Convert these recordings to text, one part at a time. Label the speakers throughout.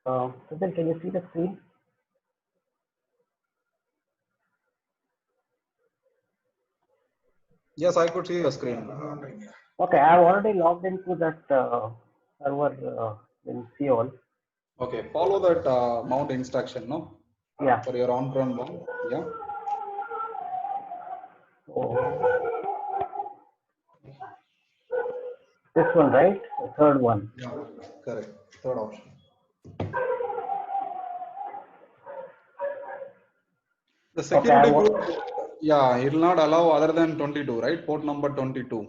Speaker 1: Sujal, can you see the screen?
Speaker 2: Yes, I could see your screen.
Speaker 1: Okay, I've already logged into that server in Seoul.
Speaker 2: Okay, follow that mount instruction, no?
Speaker 1: Yeah.
Speaker 2: For your on-prem one, yeah.
Speaker 1: So this one, right? The third one.
Speaker 2: Yeah, correct. Third option. The security group, yeah, it will not allow other than 22, right? Port number 22.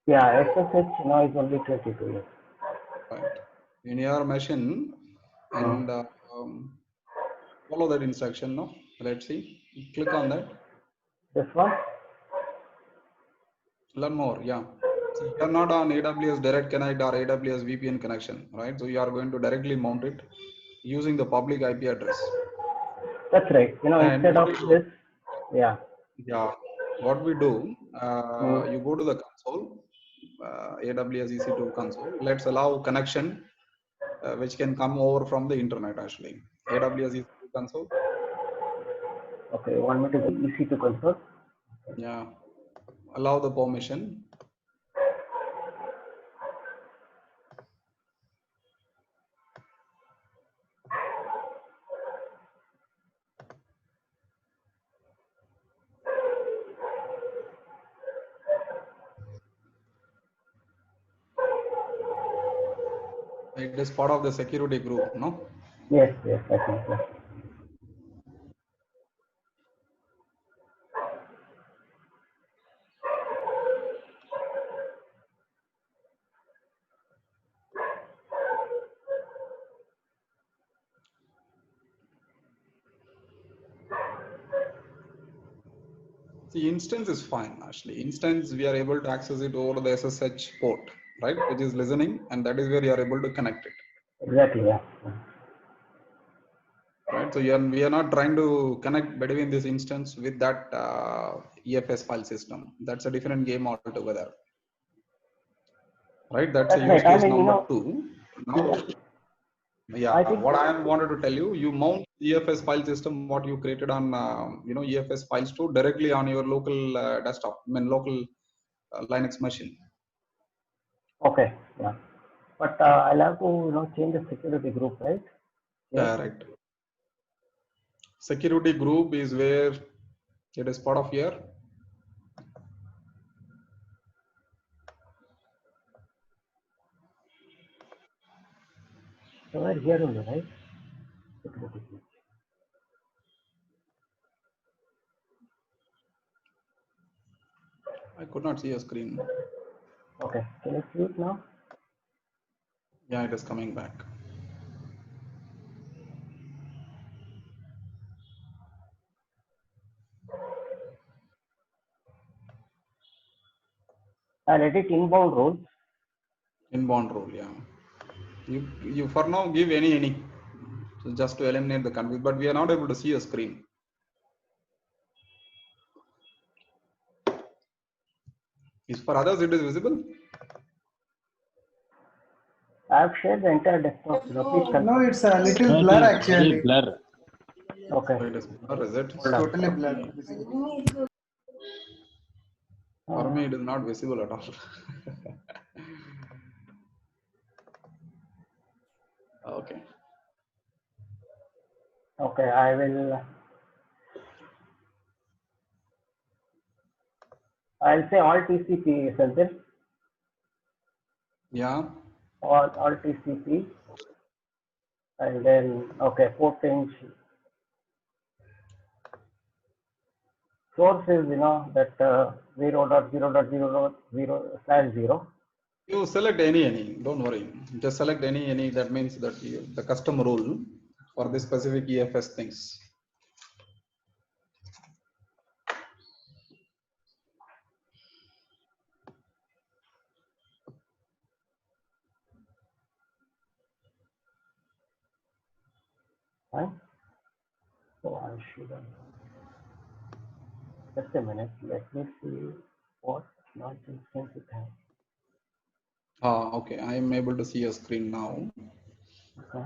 Speaker 1: Yeah, SSH now is only 22.
Speaker 2: Right. In your machine, and follow that instruction, no? Let's see. Click on that.
Speaker 1: This one?
Speaker 2: Learn more, yeah. So you are not on AWS Direct Connect or AWS VPN connection, right? So you are going to directly mount it using the public IP address.
Speaker 1: That's right. You know,
Speaker 2: And
Speaker 1: instead of this, yeah.
Speaker 2: Yeah, what we do, you go to the console, AWS EC2 console. Let's allow connection, which can come over from the internet actually. AWS EC2 console.
Speaker 1: Okay, you want me to go EC2 console?
Speaker 2: Yeah, allow the permission. It is part of the security group, no?
Speaker 1: Yes, yes, I think so.
Speaker 2: The instance is fine actually. Instance, we are able to access it over the SSH port, right? Which is listening, and that is where you are able to connect it.
Speaker 1: Exactly, yeah.
Speaker 2: Right, so we are not trying to connect between this instance with that EFS file system. That's a different game altogether. Right, that's a use case number 2. Now, yeah, what I wanted to tell you, you mount EFS file system, what you created on, EFS file store directly on your local desktop, local Linux machine.
Speaker 1: Okay, yeah. But I'll have to, change the security group, right?
Speaker 2: Yeah. Correct. Security group is where it is part of here.
Speaker 1: So we're here only, right? Security group.
Speaker 2: I could not see your screen.
Speaker 1: Okay, can you see it now?
Speaker 2: Yeah, it is coming back.
Speaker 1: I'll edit inbound rules.
Speaker 2: Inbound rule, yeah. You for now give any. So just to eliminate the conflict, but we are not able to see a screen. Is for others it is visible?
Speaker 1: I've shared the entire desktop.
Speaker 3: No, it's a little blur actually.
Speaker 4: Blur.
Speaker 1: Okay.
Speaker 2: It is blur, is it?
Speaker 3: It's totally blur.
Speaker 2: For me, it is not visible at all. Okay.
Speaker 1: Okay, I will. I'll say all TCP, Sanjay.
Speaker 2: Yeah.
Speaker 1: All TCP. And then, okay, port range. Source is, that 0.0.0.0/0.
Speaker 2: You select any, don't worry. Just select any, that means that the custom rule for this specific EFS things.
Speaker 1: Fine. So I should. Just a minute. Let me see what launch instance it has.
Speaker 2: Okay. I am able to see your screen now.
Speaker 1: Okay.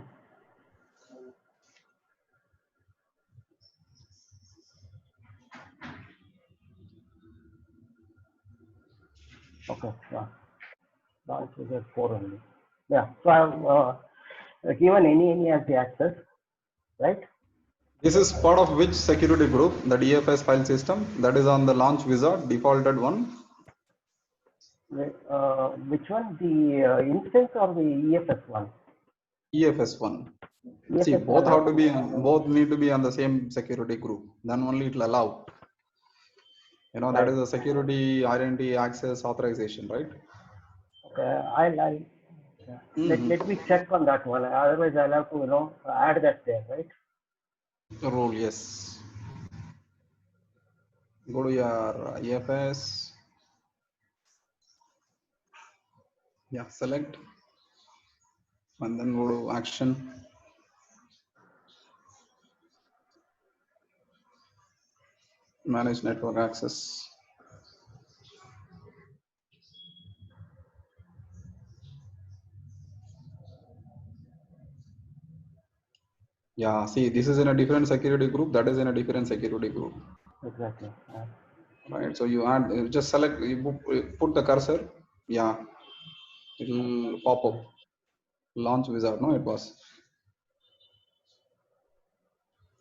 Speaker 1: Okay. Yeah. Launch wizard 4 only. Yeah. So I've given any as the access, right?
Speaker 2: This is part of which security group? The DFS file system that is on the launch wizard defaulted one.
Speaker 1: Which one? The instance or the EFS one?
Speaker 2: EFS one. See,
Speaker 1: EFS
Speaker 2: both
Speaker 1: one.
Speaker 2: have to be, both need to be on the same security group. Then only it will allow. You know, that
Speaker 1: Right.
Speaker 2: is a security identity access authorization, right?
Speaker 1: Okay. I'll let me check on that one. Otherwise, I'll have to add that there, right?
Speaker 2: Rule, yes. Go to your EFS. Yeah, select. And then go to action. Manage network access. Yeah, see, this is in a different security group. That is in a different security group.
Speaker 1: Exactly. Yeah.
Speaker 2: Right. So you add, just select, you put the cursor. Yeah, it will pop up. Launch wizard. No, it was.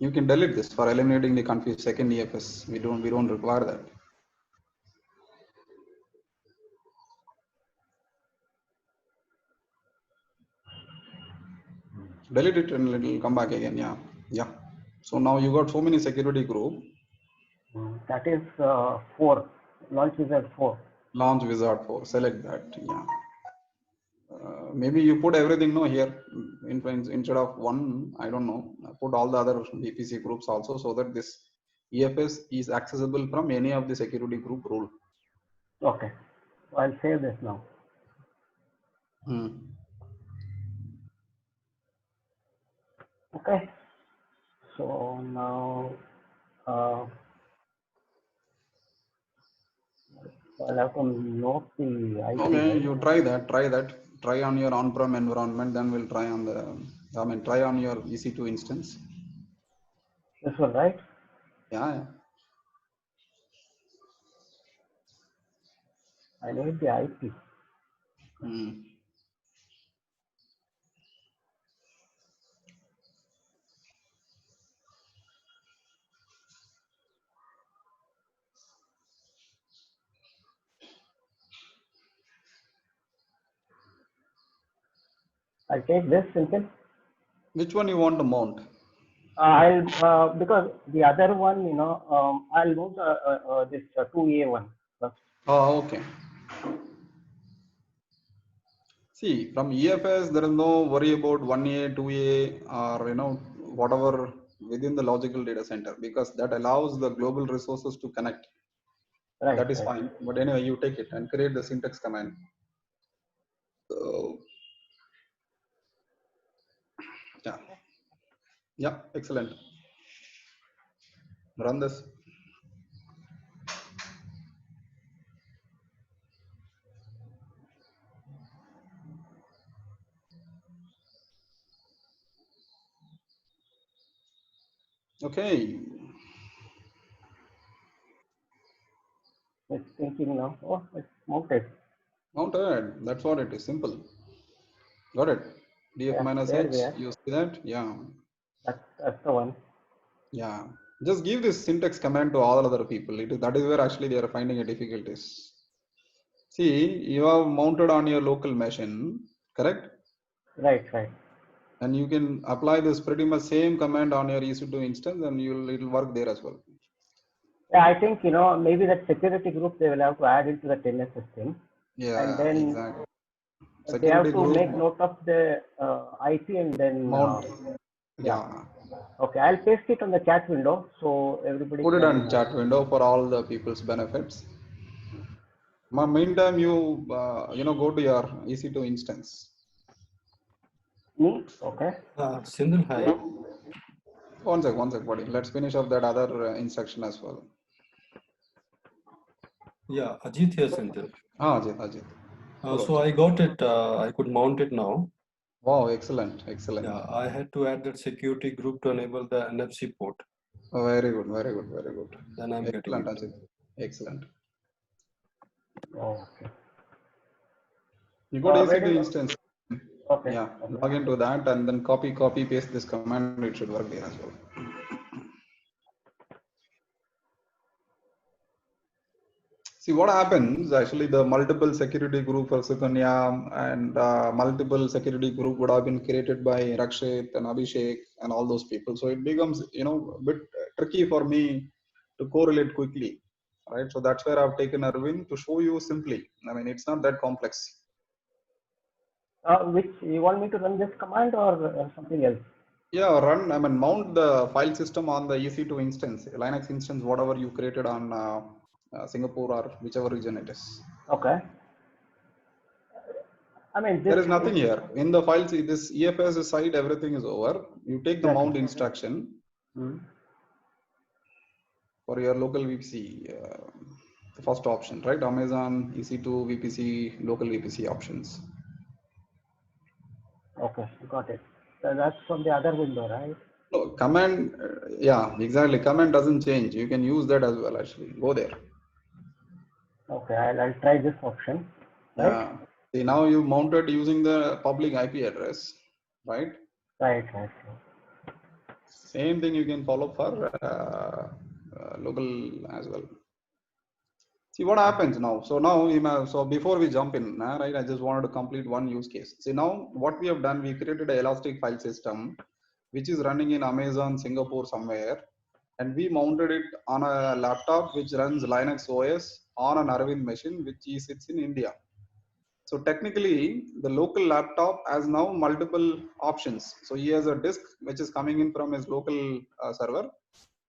Speaker 2: You can delete this for eliminating the confused second EFS. We don't require that. Delete it and it will come back again. Yeah. So now you got so many security group.
Speaker 1: That is 4. Launch wizard 4.
Speaker 2: Launch wizard 4. Select that. Yeah. Maybe you put everything here instead of one. I don't know. Put all the other VPC groups also, so that this EFS is accessible from any of the security group role.
Speaker 1: Okay. I'll save this now. Okay. So now I'll have to note the IP.
Speaker 2: Okay,
Speaker 1: right?
Speaker 2: you try that. Try on your on-prem environment. Then we'll try on the. Try on your EC2 instance.
Speaker 1: This one, right?
Speaker 2: Yeah.
Speaker 1: I need the IP. I'll take this simple.
Speaker 2: Which one you want to mount?
Speaker 1: I'll because the other one, I'll move this 2A one first.
Speaker 2: Oh, okay. See, from EFS, there is no worry about 1A, 2A, or whatever within the logical data center, because that allows the global resources to connect.
Speaker 1: Right.
Speaker 2: That is fine. But anyway, you take it and create the syntax command. So, yeah, excellent. Run this. Okay.
Speaker 1: It's thinking now. Oh, it's mounted.
Speaker 2: Mounted. That's what it is. Simple. Got it. DF minus H. You see that? Yeah.
Speaker 1: That's the one.
Speaker 2: Yeah. Just give this syntax command to all other people. That is where actually they are finding a difficulties. See, you have mounted on your local machine, correct?
Speaker 1: Right.
Speaker 2: And you can apply this pretty much same command on your EC2 instance, and it'll work there as well.
Speaker 1: Yeah, I think maybe that security group they will have to add into the TNS system.
Speaker 2: Yeah,
Speaker 1: and then
Speaker 2: exactly.
Speaker 1: They have to make note of the IP and then
Speaker 2: mount. Yeah.
Speaker 1: Okay, I'll paste it on the chat window so everybody
Speaker 2: put it on chat window for all the people's benefits. Meantime, you go to your EC2 instance.
Speaker 1: Me? Okay.
Speaker 4: Sindhu, hi.
Speaker 2: One sec, buddy. Let's finish off that other instruction as well.
Speaker 4: Yeah, Ajit here, Sindhu.
Speaker 2: Ajit.
Speaker 4: So I got it. I could mount it now.
Speaker 2: Wow, excellent.
Speaker 4: Yeah, I had to add that security group to enable the NFC port.
Speaker 2: Oh, very good.
Speaker 4: Then I'm
Speaker 2: excellent,
Speaker 4: getting it.
Speaker 2: Ajit. Excellent.
Speaker 1: Oh, okay.
Speaker 2: You go to
Speaker 1: where
Speaker 2: EC2
Speaker 1: do you-
Speaker 2: instance.
Speaker 1: Okay.
Speaker 2: Yeah,
Speaker 1: Okay.
Speaker 2: log into that and then copy, paste this command. It should work there as well. See what happens actually, the multiple security group for Sukanya and multiple security group would have been created by Rakshit and Abhishek and all those people. So it becomes, a bit tricky for me to correlate quickly, right? So that's where I've taken Arvind to show you simply. I mean, it's not that complex.
Speaker 1: Which you want me to run this command or something else?
Speaker 2: Yeah, mount the file system on the EC2 instance, Linux instance, whatever you created on Singapore or whichever region it is.
Speaker 1: Okay. I mean,
Speaker 2: There is nothing here. In the files, this EFS side, everything is over. You take the mount instruction for your local VPC, the first option, right? Amazon, EC2, VPC, local VPC options.
Speaker 1: Okay, got it. So that's from the other window, right?
Speaker 2: No, command, yeah, exactly. Command doesn't change. You can use that as well, actually. Go there.
Speaker 1: Okay, I'll try this option. Right?
Speaker 2: Yeah. See, now you mounted using the public IP address, right?
Speaker 1: Right.
Speaker 2: Same thing you can follow for local as well. See what happens now. So now, so before we jump in, right? I just wanted to complete one use case. See now what we have done, we created an Elastic file system, which is running in Amazon, Singapore somewhere, and we mounted it on a laptop which runs Linux OS on an Arvind machine, which sits in India. So technically, the local laptop has now multiple options. So he has a disk which is coming in from his local server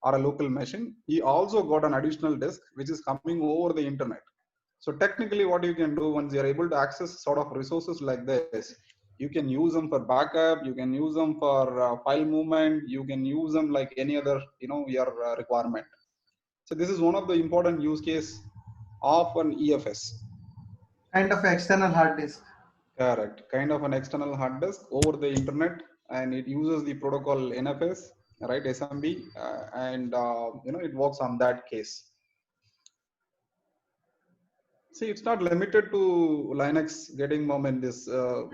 Speaker 2: or a local machine. He also got an additional disk which is coming over the internet. So technically, what you can do once you are able to access sort of resources like this, you can use them for backup. You can use them for file movement. You can use them like any other, your requirement. So this is one of the important use case of an EFS.
Speaker 3: Kind of external hard disk.
Speaker 2: Correct. Kind of an external hard disk over the internet, and it uses the protocol NFS, right? SMB, and it works on that case. See, it's not limited to Linux getting mounted. This, the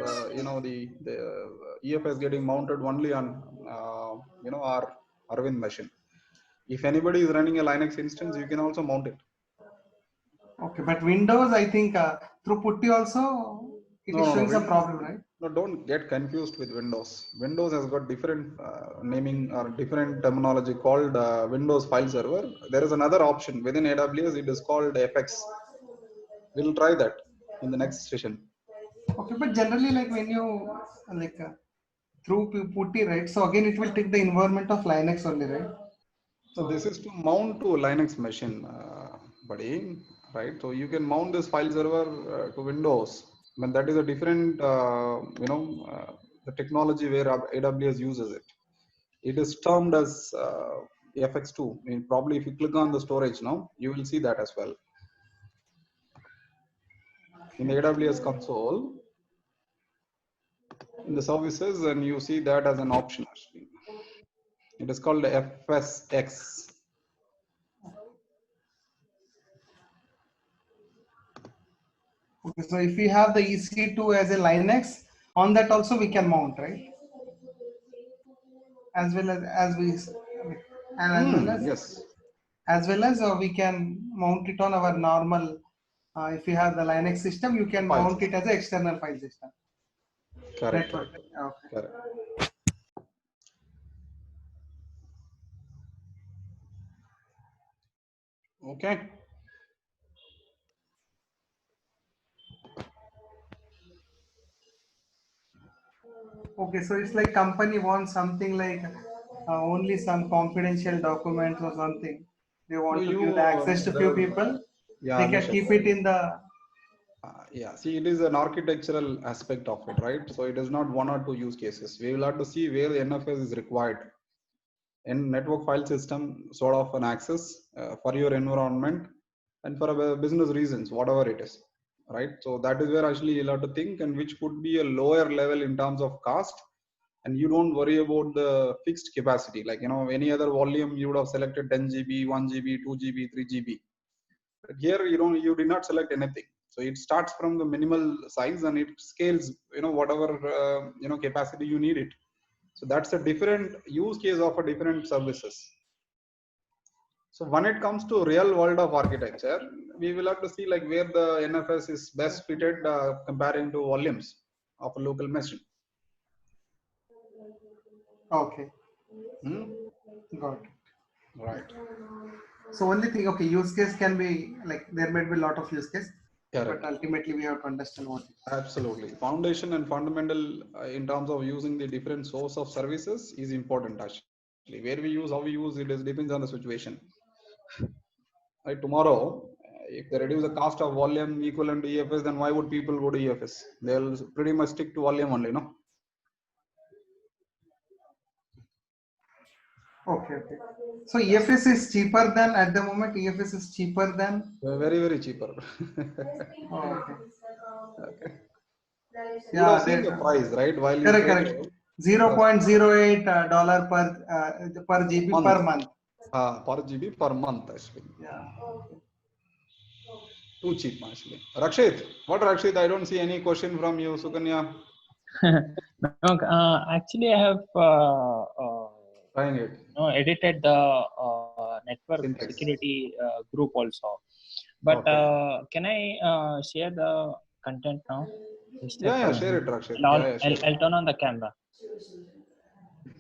Speaker 2: EFS getting mounted only on, our Arvind machine. If anybody is running a Linux instance, you can also mount it.
Speaker 3: Okay, but Windows, I think through Putty also, it is showing some problem, right?
Speaker 2: No, don't get confused with Windows. Windows has got different naming or different terminology called Windows file server. There is another option within AWS. It is called FX. We'll try that in the next session.
Speaker 3: Okay, but generally, like when you through Putty, right? So again, it will take the environment of Linux only, right?
Speaker 2: So this is to mount to a Linux machine, buddy, right? So you can mount this file server to Windows, but that is a different, the technology where AWS uses it. It is termed as FX2. I mean, probably if you click on the storage now, you will see that as well. In the AWS console, in the services, and you see that as an option actually. It is called FSX.
Speaker 3: Okay, so if we have the EC2 as a Linux, on that also we can mount, right? As well as we,
Speaker 2: yes.
Speaker 3: As well as we can mount it on our normal. If you have the Linux system, you can mount it as an external file system.
Speaker 2: Correct.
Speaker 3: Network. Okay.
Speaker 2: Correct. Okay.
Speaker 3: Okay, so it's like company wants something like only some confidential documents or something. They want to give the access to few people.
Speaker 2: Yeah,
Speaker 3: they can keep it in the.
Speaker 2: Yeah, see, it is an architectural aspect of it, right? So it is not one or two use cases. We will have to see where the NFS is required. In network file system, sort of an access for your environment and for business reasons, whatever it is, right? So that is where actually you'll have to think, and which could be a lower level in terms of cost, and you don't worry about the fixed capacity. Like, any other volume, you would have selected 10 GB, 1 GB, 2 GB, 3 GB. But here, you did not select anything. So it starts from the minimal size and it scales, whatever capacity you need it. So that's a different use case of a different services. So when it comes to real world of architecture, we will have to see like where the NFS is best fitted comparing to volumes of a local machine.
Speaker 3: Okay. Got it.
Speaker 2: Right.
Speaker 3: So only thing, okay, use case can be like there might be a lot of use case,
Speaker 2: Correct.
Speaker 3: but ultimately we have to understand what.
Speaker 2: Absolutely, foundation and fundamental in terms of using the different source of services is important. Actually, where we use, how we use it, depends on the situation. Right, tomorrow, if they reduce the cost of volume equivalent to EFS, then why would people go to EFS? They'll pretty much stick to volume only, no?
Speaker 3: Okay. So EFS is cheaper than at the moment. EFS is cheaper than.
Speaker 2: Very, very cheaper.
Speaker 3: Okay.
Speaker 2: Okay. You
Speaker 3: Yeah,
Speaker 2: have seen the price, right? While you
Speaker 3: correct. $0.08 per GB per month.
Speaker 2: Per GB per month, actually.
Speaker 3: Yeah.
Speaker 2: Too cheap, actually. Rakshit, what Rakshit? I don't see any question from you, Sukanya.
Speaker 5: No, actually, I have
Speaker 2: Trying it.
Speaker 5: edited the network
Speaker 2: Syntax.
Speaker 5: security group also. But
Speaker 2: Okay.
Speaker 5: can I share the content now?
Speaker 2: Yeah, share it, Rakshit.
Speaker 5: I'll turn on the camera.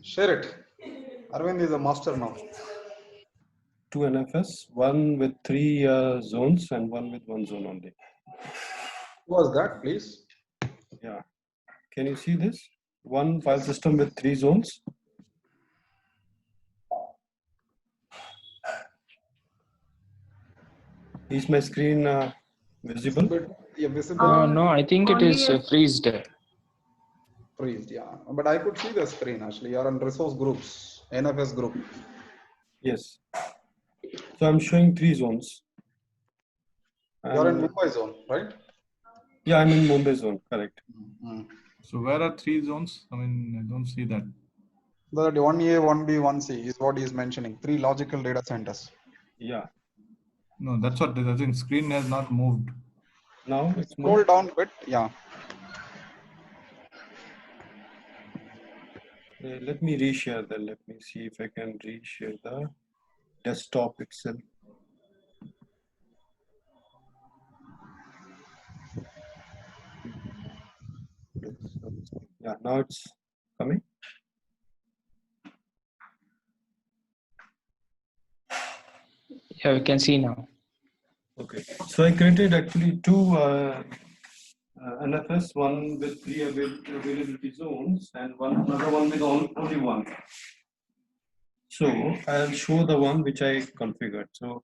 Speaker 2: Share it. Arvind is a master now.
Speaker 4: 2 NFS, one with 3 zones and one with 1 zone only.
Speaker 2: Who was that, please?
Speaker 4: Yeah. Can you see this? One file system with 3 zones. Is my screen visible?
Speaker 2: Visible.
Speaker 5: No, I think it is freezed.
Speaker 2: Freezed, yeah. But I could see the screen actually. You're on resource groups, NFS group.
Speaker 4: Yes. So I'm showing 3 zones.
Speaker 2: You're in Mumbai zone, right?
Speaker 4: Yeah, I'm in Mumbai zone, correct.
Speaker 6: So where are 3 zones? I mean, I don't see that.
Speaker 2: The 1A, 1B, 1C is what he is mentioning. 3 logical data centers.
Speaker 4: Yeah.
Speaker 6: No, that's what I think. Screen has not moved.
Speaker 4: Now it's
Speaker 2: Scroll
Speaker 4: moved.
Speaker 2: down a bit, yeah.
Speaker 4: Let me reshare that. Let me see if I can reshare the desktop itself. Yeah, now it's coming.
Speaker 5: Yeah, we can see now.
Speaker 4: Okay, so I created actually 2 NFS, one with 3 availability zones and another one with only 1. So I'll show the one which I configured. So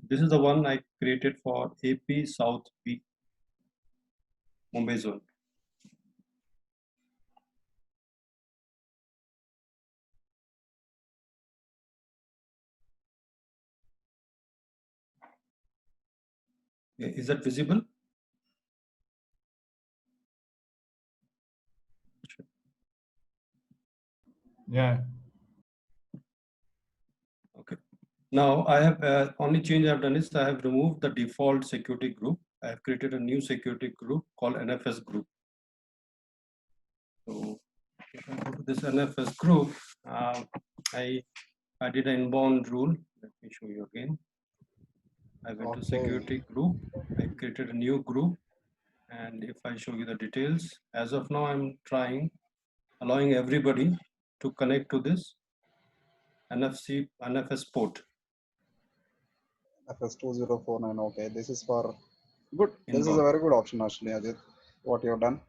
Speaker 4: this is the one I created for AP South B, Mumbai zone. Is that visible?
Speaker 6: Yeah.
Speaker 4: Okay. Now I have only change I've done is I have removed the default security group. I have created a new security group called NFS group. So if I go to this NFS group, I did an inbound rule. Let me show you again. I went to security group. I created a new group. And if I show you the details, as of now, I'm allowing everybody to connect to this NFS port.
Speaker 2: FS2049, okay. This is for good. This is a very good option actually, Ajit, what you have done.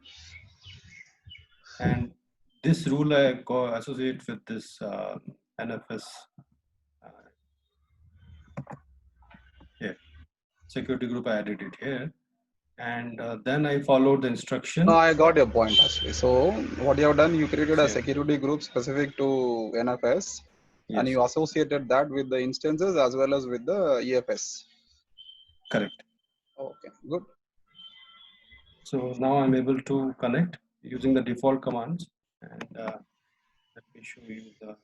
Speaker 4: And this rule I go associate with this NFS here. Security group, I added it here. And then I followed the instruction.
Speaker 2: No, I got your point actually. So what you have done, you created a security group specific to NFS. Yes. And you associated that with the instances as well as with the EFS.
Speaker 4: Correct.
Speaker 2: Okay, good.
Speaker 4: So now I'm able to connect using the default commands. And let me show you the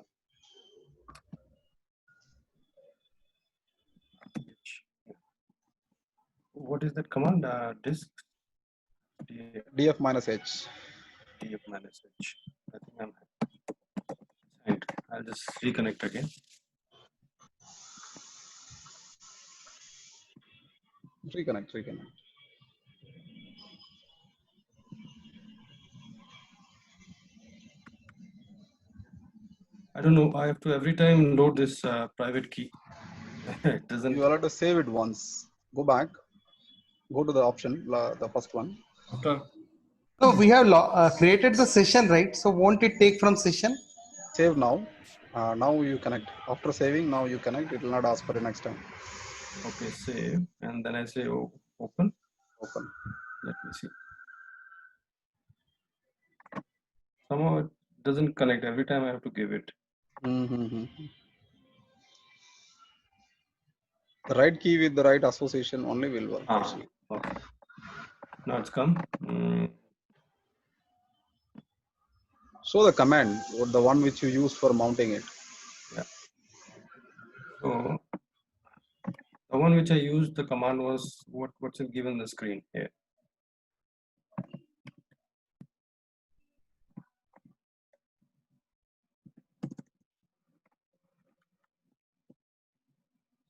Speaker 4: what is that command? Disk
Speaker 2: df minus h.
Speaker 4: df minus h. I think I'm signed. I'll just reconnect again.
Speaker 2: Reconnect.
Speaker 4: I don't know. I have to every time load this private key. It doesn't.
Speaker 2: You have to save it once. Go back. Go to the option, the first one.
Speaker 4: After
Speaker 3: So we have created the session, right? So won't it take from session?
Speaker 2: Save now. Now you connect. After saving, now you connect. It will not ask for the next time.
Speaker 4: okay, save, and then I say open.
Speaker 2: Open.
Speaker 4: Let me see. Somehow it doesn't connect. Every time I have to give it.
Speaker 2: The right key with the right association only will work.
Speaker 4: Okay. Now it's come.
Speaker 2: Show the command, the one which you use for mounting it.
Speaker 4: Yeah. So the one which I used, the command was what's given the screen here.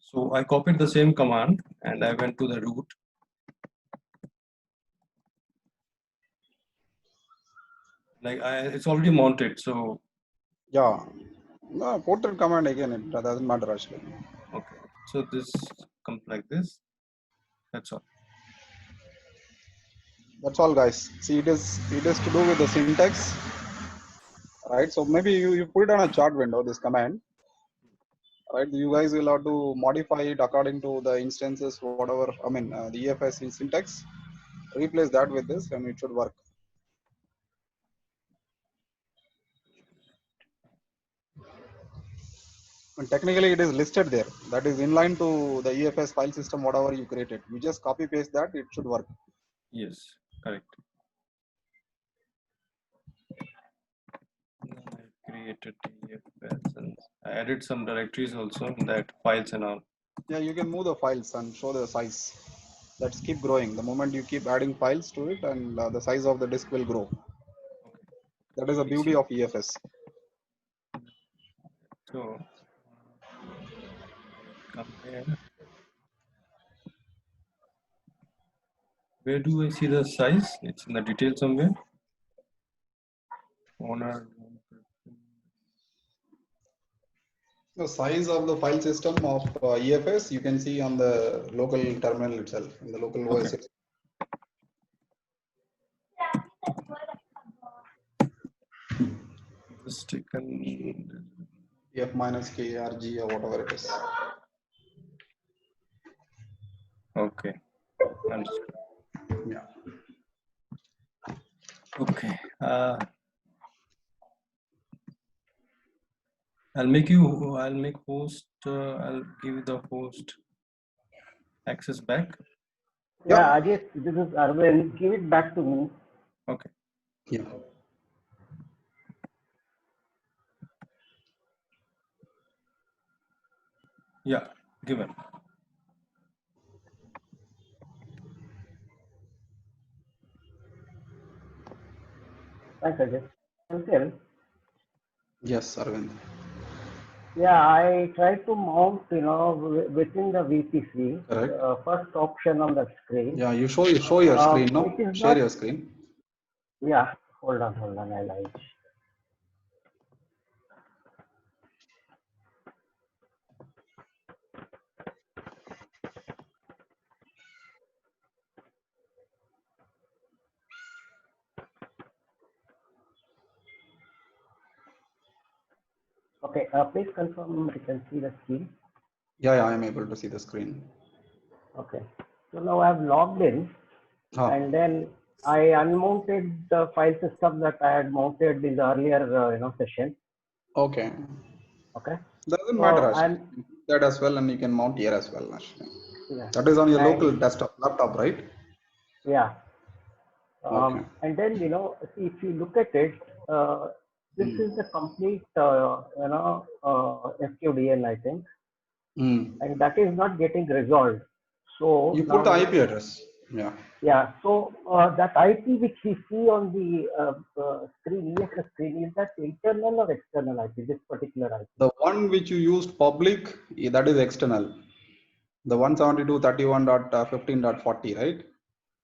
Speaker 4: So I copied the same command and I went to the root. Like it's already mounted. So
Speaker 2: yeah, no, ported command again. It doesn't matter actually.
Speaker 4: Okay. So this comes like this. That's all.
Speaker 2: That's all, guys. See, it is to do with the syntax, right? So maybe you put it on a chart window, this command, right? You guys will have to modify it according to the instances, whatever. I mean, the EFS syntax. Replace that with this, and it should work. And technically, it is listed there. That is inline to the EFS file system, whatever you created. You just copy paste that, it should work.
Speaker 4: Yes, correct. I created EFS and I added some directories also in that, files and all.
Speaker 2: Yeah, you can move the files and show the size. Let's keep growing. The moment you keep adding files to it, and the size of the disk will grow.
Speaker 4: Okay.
Speaker 2: That is the beauty of EFS.
Speaker 4: So come here. Where do I see the size? It's in the details somewhere. Owner.
Speaker 2: The size of the file system of EFS you can see on the local terminal itself, in the local OS.
Speaker 4: Okay. Just taken
Speaker 2: F minus KRG or whatever it is.
Speaker 4: Okay. Understood.
Speaker 2: Yeah.
Speaker 4: Okay. I'll make host, I'll give you the host access back.
Speaker 1: Yeah, Ajit, this is Arvind. Give it back to me.
Speaker 4: Okay.
Speaker 2: Yeah.
Speaker 4: Yeah, given.
Speaker 1: Thanks, Ajit. Until,
Speaker 2: Yes, Arvind.
Speaker 1: yeah, I tried to mount, within the VPC,
Speaker 2: Correct.
Speaker 1: first option on the screen.
Speaker 2: Yeah, you show your screen, no? Share your screen.
Speaker 1: Yeah, hold on, I'll Okay, please confirm you can see the screen.
Speaker 2: Yeah, I am able to see the screen.
Speaker 1: Okay, so now I've logged in, and then I unmounted the file system that I had mounted in the earlier, session.
Speaker 2: Okay.
Speaker 1: Okay.
Speaker 2: Doesn't matter actually. You put that as well, and you can mount here as well. Actually.
Speaker 1: Yeah.
Speaker 2: That is on your local desktop, laptop, right?
Speaker 1: Yeah.
Speaker 2: Okay.
Speaker 1: And then if you look at it, this is the complete FQDN, I think, and that is not getting resolved. So
Speaker 2: you put the IP address. Yeah.
Speaker 1: Yeah. So that IP which we see on the screen, EFS screen, is that internal or external IP? This particular IP.
Speaker 2: The one which you used public, that is external. The 172.31.15.40, right?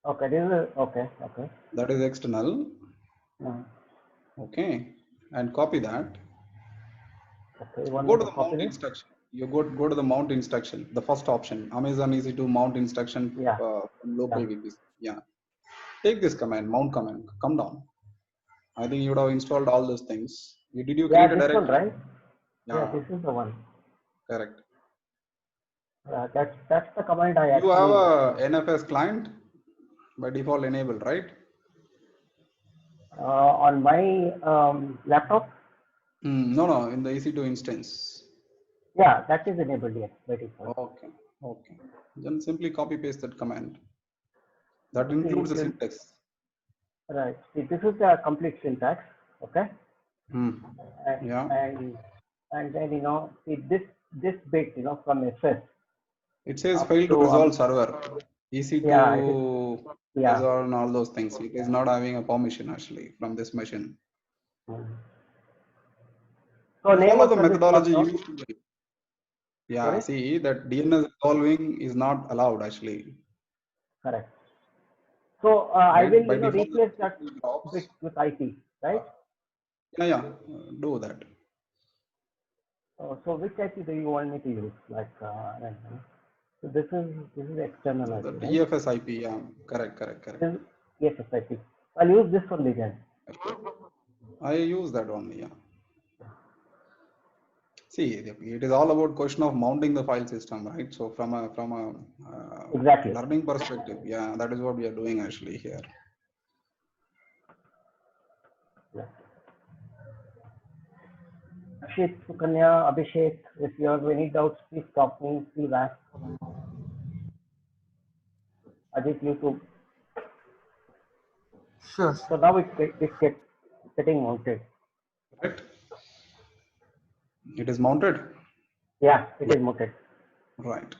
Speaker 1: Okay. This is okay. Okay.
Speaker 2: That is external. Okay. And copy that.
Speaker 1: Okay.
Speaker 2: Go to the mount instruction. You go to the mount instruction, the first option. Amazon EC2 mount instruction from local VPC. Yeah. Take this command, mount command. Come down. I think you would have installed all those things. Did you create a directory?
Speaker 1: One, right?
Speaker 2: Yeah.
Speaker 1: This is the one.
Speaker 2: Correct.
Speaker 1: That's the command I actually.
Speaker 2: You have a NFS client by default enabled, right?
Speaker 1: On my laptop?
Speaker 2: No, in the EC2 instance.
Speaker 1: Yeah, that is enabled, yes, by default.
Speaker 2: Okay. Then simply copy paste that command. That includes the syntax.
Speaker 1: Right. See, this is the complete syntax. Okay.
Speaker 2: And
Speaker 1: then see this bit from SS.
Speaker 2: It says failed to resolve server. EC2 resolve and all those things. It is not having a permission actually from this machine.
Speaker 1: So
Speaker 2: follow the methodology used to be. Yeah, see that DNS resolving is not allowed actually.
Speaker 1: Correct. So I will replace that bit with IP, right?
Speaker 2: Yeah, do that.
Speaker 1: So which IP do you want me to use? Like, so this is external IP, right?
Speaker 2: EFS IP, yeah, correct.
Speaker 1: EFS IP. I'll use this only then.
Speaker 2: I use that only, yeah. See, it is all about question of mounting the file system, right? So from a
Speaker 1: exactly
Speaker 2: learning perspective, yeah, that is what we are doing actually here.
Speaker 1: Akshit, Sukanya, Abhishek, if you have any doubts, please stop me, please ask. Ajit, you too.
Speaker 3: Sure.
Speaker 1: So now it's getting mounted.
Speaker 2: Correct. It is mounted?
Speaker 1: Yeah, it is mounted.
Speaker 2: Right.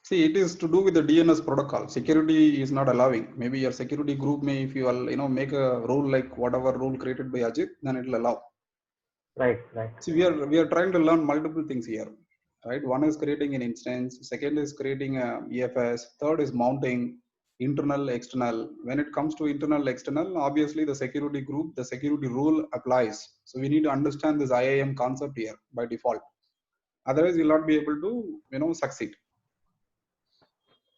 Speaker 2: See, it is to do with the DNS protocol. Security is not allowing. Maybe your security group may, if you make a rule like whatever rule created by Ajit, then it will allow.
Speaker 1: Right.
Speaker 2: See, we are trying to learn multiple things here, right? One is creating an instance. Second is creating a EFS. Third is mounting internal, external. When it comes to internal, external, obviously the security group, the security rule applies. So we need to understand this IAM concept here by default. Otherwise, you'll not be able to, succeed.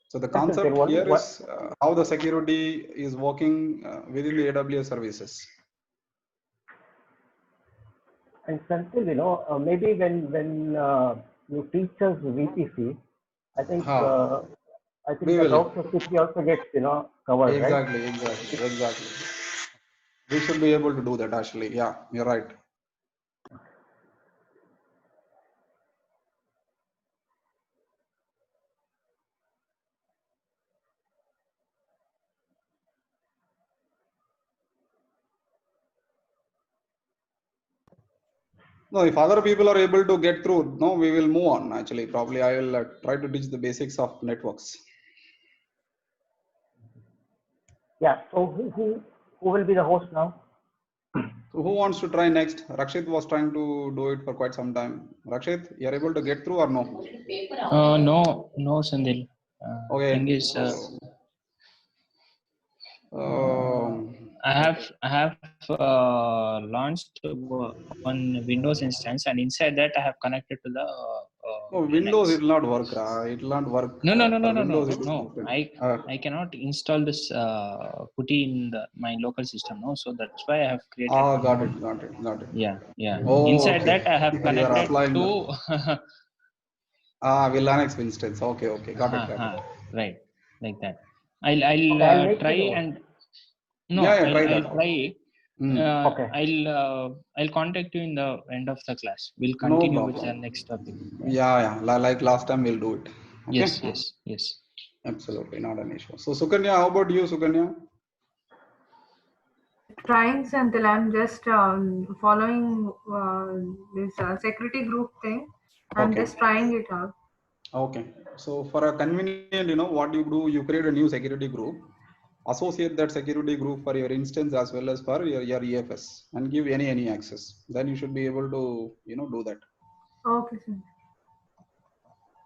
Speaker 2: So the concept here is how the security is working within the AWS services.
Speaker 1: And Senthil, maybe when you teach us VPC, I think the router CP also gets covered,
Speaker 2: exactly,
Speaker 1: right?
Speaker 2: Exactly. We should be able to do that actually. Yeah, you're right. No, if other people are able to get through, no, we will move on. Actually, probably I will try to teach the basics of networks.
Speaker 1: Yeah. So who will be the host now?
Speaker 2: So who wants to try next? Rakshit was trying to do it for quite some time. Rakshit, you are able to get through or no?
Speaker 5: No, Sandil.
Speaker 2: Okay.
Speaker 5: Thing is, I have launched one Windows instance, and inside that I have connected to the.
Speaker 2: Windows it will not work. It will not work.
Speaker 5: No. I cannot install this putty in my local system. No, so that's why I have created.
Speaker 2: Got it.
Speaker 5: Yeah.
Speaker 2: Oh,
Speaker 5: inside that I have connected to.
Speaker 2: Linux instance. Okay. Got it.
Speaker 5: Right, like that. I'll try and. No, I'll try. I'll contact you in the end of the class. We'll continue with the next topic.
Speaker 2: Yeah. Like last time, we'll do it. Okay?
Speaker 5: Yes.
Speaker 2: Absolutely, not an issue. So Sukanya, how about you, Sukanya?
Speaker 7: Trying until I'm just following this security group thing. I'm just trying it out.
Speaker 2: Okay. So for a convenient, what you do, you create a new security group, associate that security group for your instance as well as for your EFS, and give any access. Then you should be able to, do that.
Speaker 7: Okay, sir.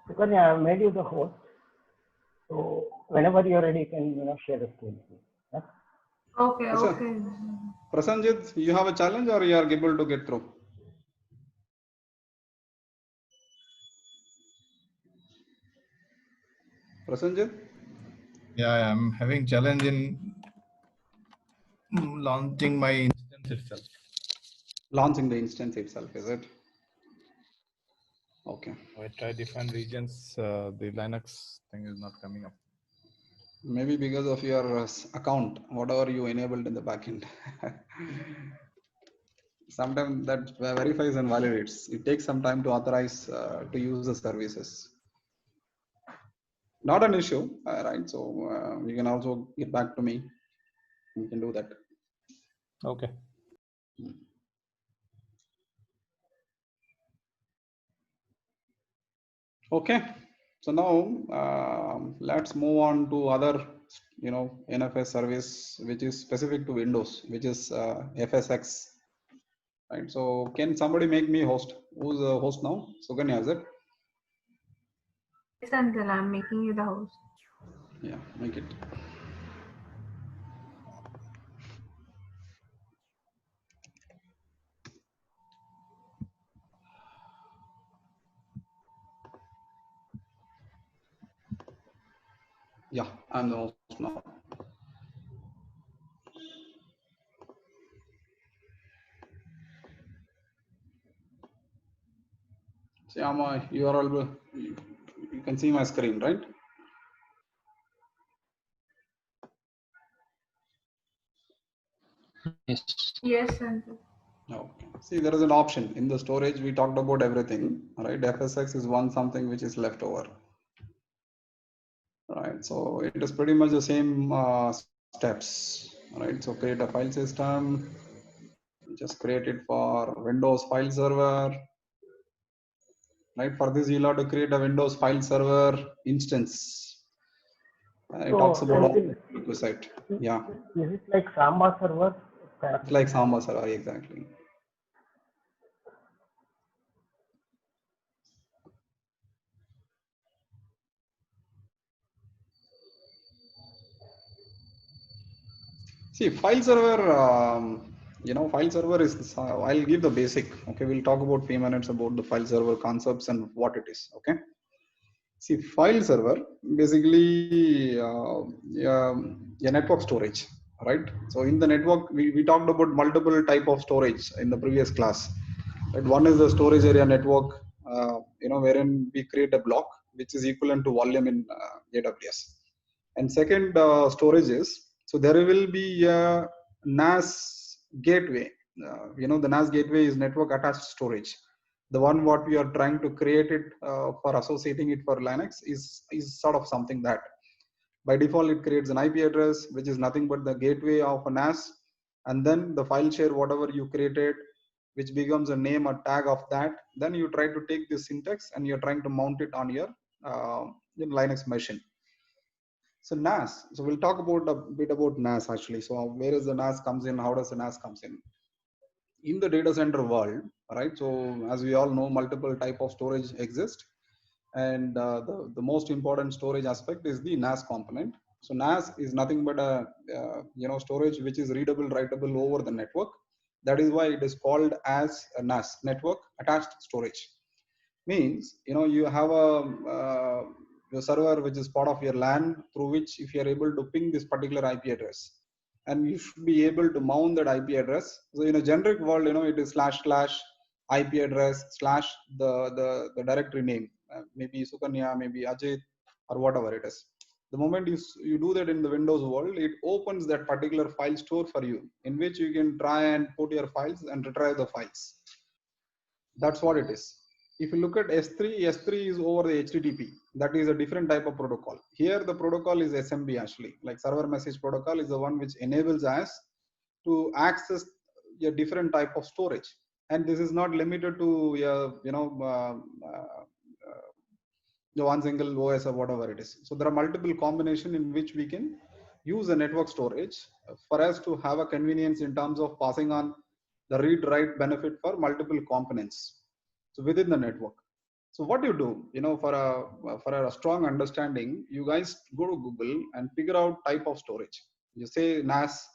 Speaker 1: Sukanya, I have made you the host. So whenever you're ready, you can share the screen. Yeah?
Speaker 7: Okay, okay.
Speaker 2: Prasanjit, you have a challenge or you are able to get through? Prasanjit?
Speaker 6: Yeah, I'm having challenge in launching my instance itself.
Speaker 2: Launching the instance itself, is it? Okay.
Speaker 6: I try different regions. The Linux thing is not coming up.
Speaker 2: Maybe because of your account, whatever you enabled in the backend. Sometimes that verifies and validates. It takes some time to authorize to use the services. Not an issue, right? So you can also get back to me. You can do that.
Speaker 6: Okay.
Speaker 2: Okay. So now let's move on to other, NFS service, which is specific to Windows, which is FSX. Right. So can somebody make me host? Who's the host now? Suganya, is it?
Speaker 7: Yes, uncle, I'm making you the host.
Speaker 2: Yeah, make it. Yeah, I'm the host now. See, I'm a URL. You can see my screen, right?
Speaker 5: Yes.
Speaker 7: Yes, uncle.
Speaker 2: Okay. See, there is an option in the storage. We talked about everything, right? FSX is something which is left over, right? So it is pretty much the same steps, right? So create a file system. Just create it for Windows file server, right? For this, you'll have to create a Windows file server instance. It talks about all the requisite. Yeah.
Speaker 1: Is it like Samba server?
Speaker 2: It's like Samba server, exactly. See, file server, file server is, I'll give the basic. Okay, we'll talk about few minutes about the file server concepts and what it is. Okay. See, file server basically a network storage, right? So in the network, we talked about multiple type of storage in the previous class. Right? One is the storage area network, wherein we create a block which is equivalent to volume in AWS. And second storage is, so there will be a NAS gateway. The NAS gateway is network attached storage. The one what we are trying to create it for associating it for Linux is sort of something that by default it creates an IP address, which is nothing but the gateway of a NAS, and then the file share whatever you created, which becomes a name or tag of that. Then you try to take this syntax and you're trying to mount it on your Linux machine. So NAS. So we'll talk about a bit about NAS actually. So where is the NAS comes in? How does the NAS comes in the data center world, right? So as we all know, multiple type of storage exist, and the most important storage aspect is the NAS component. So NAS is nothing but a storage which is readable, writable over the network. That is why it is called as a NAS, network attached storage. Means you have a server which is part of your LAN, through which if you are able to ping this particular IP address, and you should be able to mount that IP address. So in a generic world, it is / IP address / the directory name, maybe Sukanya, maybe Ajit, or whatever it is. The moment you do that in the Windows world, it opens that particular file store for you, in which you can try and put your files and retrieve the files. That's what it is. If you look at S3, S3 is over the HTTP. That is a different type of protocol. Here the protocol is SMB actually. Like server message protocol is the one which enables us to access a different type of storage. And this is not limited to one single OS or whatever it is. So there are multiple combinations in which we can use a network storage for us to have a convenience in terms of passing on the read write benefit for multiple components. So within the network. So what you do, for a strong understanding, you guys go to Google and figure out type of storage. You say NAS,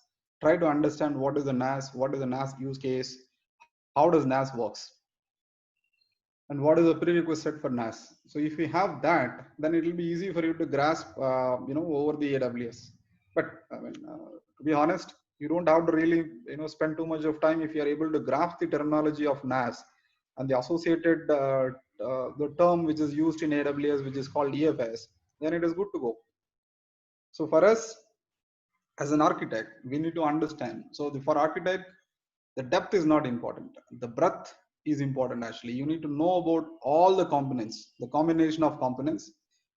Speaker 2: try to understand what is the NAS, what is the NAS use case, how does NAS works, and what is the prerequisite for NAS. So if you have that, then it will be easy for you to grasp, over the AWS. But I mean, to be honest, you don't have to really, spend too much of time if you are able to grasp the terminology of NAS and the associated the term which is used in AWS, which is called EFS, then it is good to go. So for us as an architect, we need to understand. So for architect, the depth is not important. The breadth is important. Actually, you need to know about all the components, the combination of components,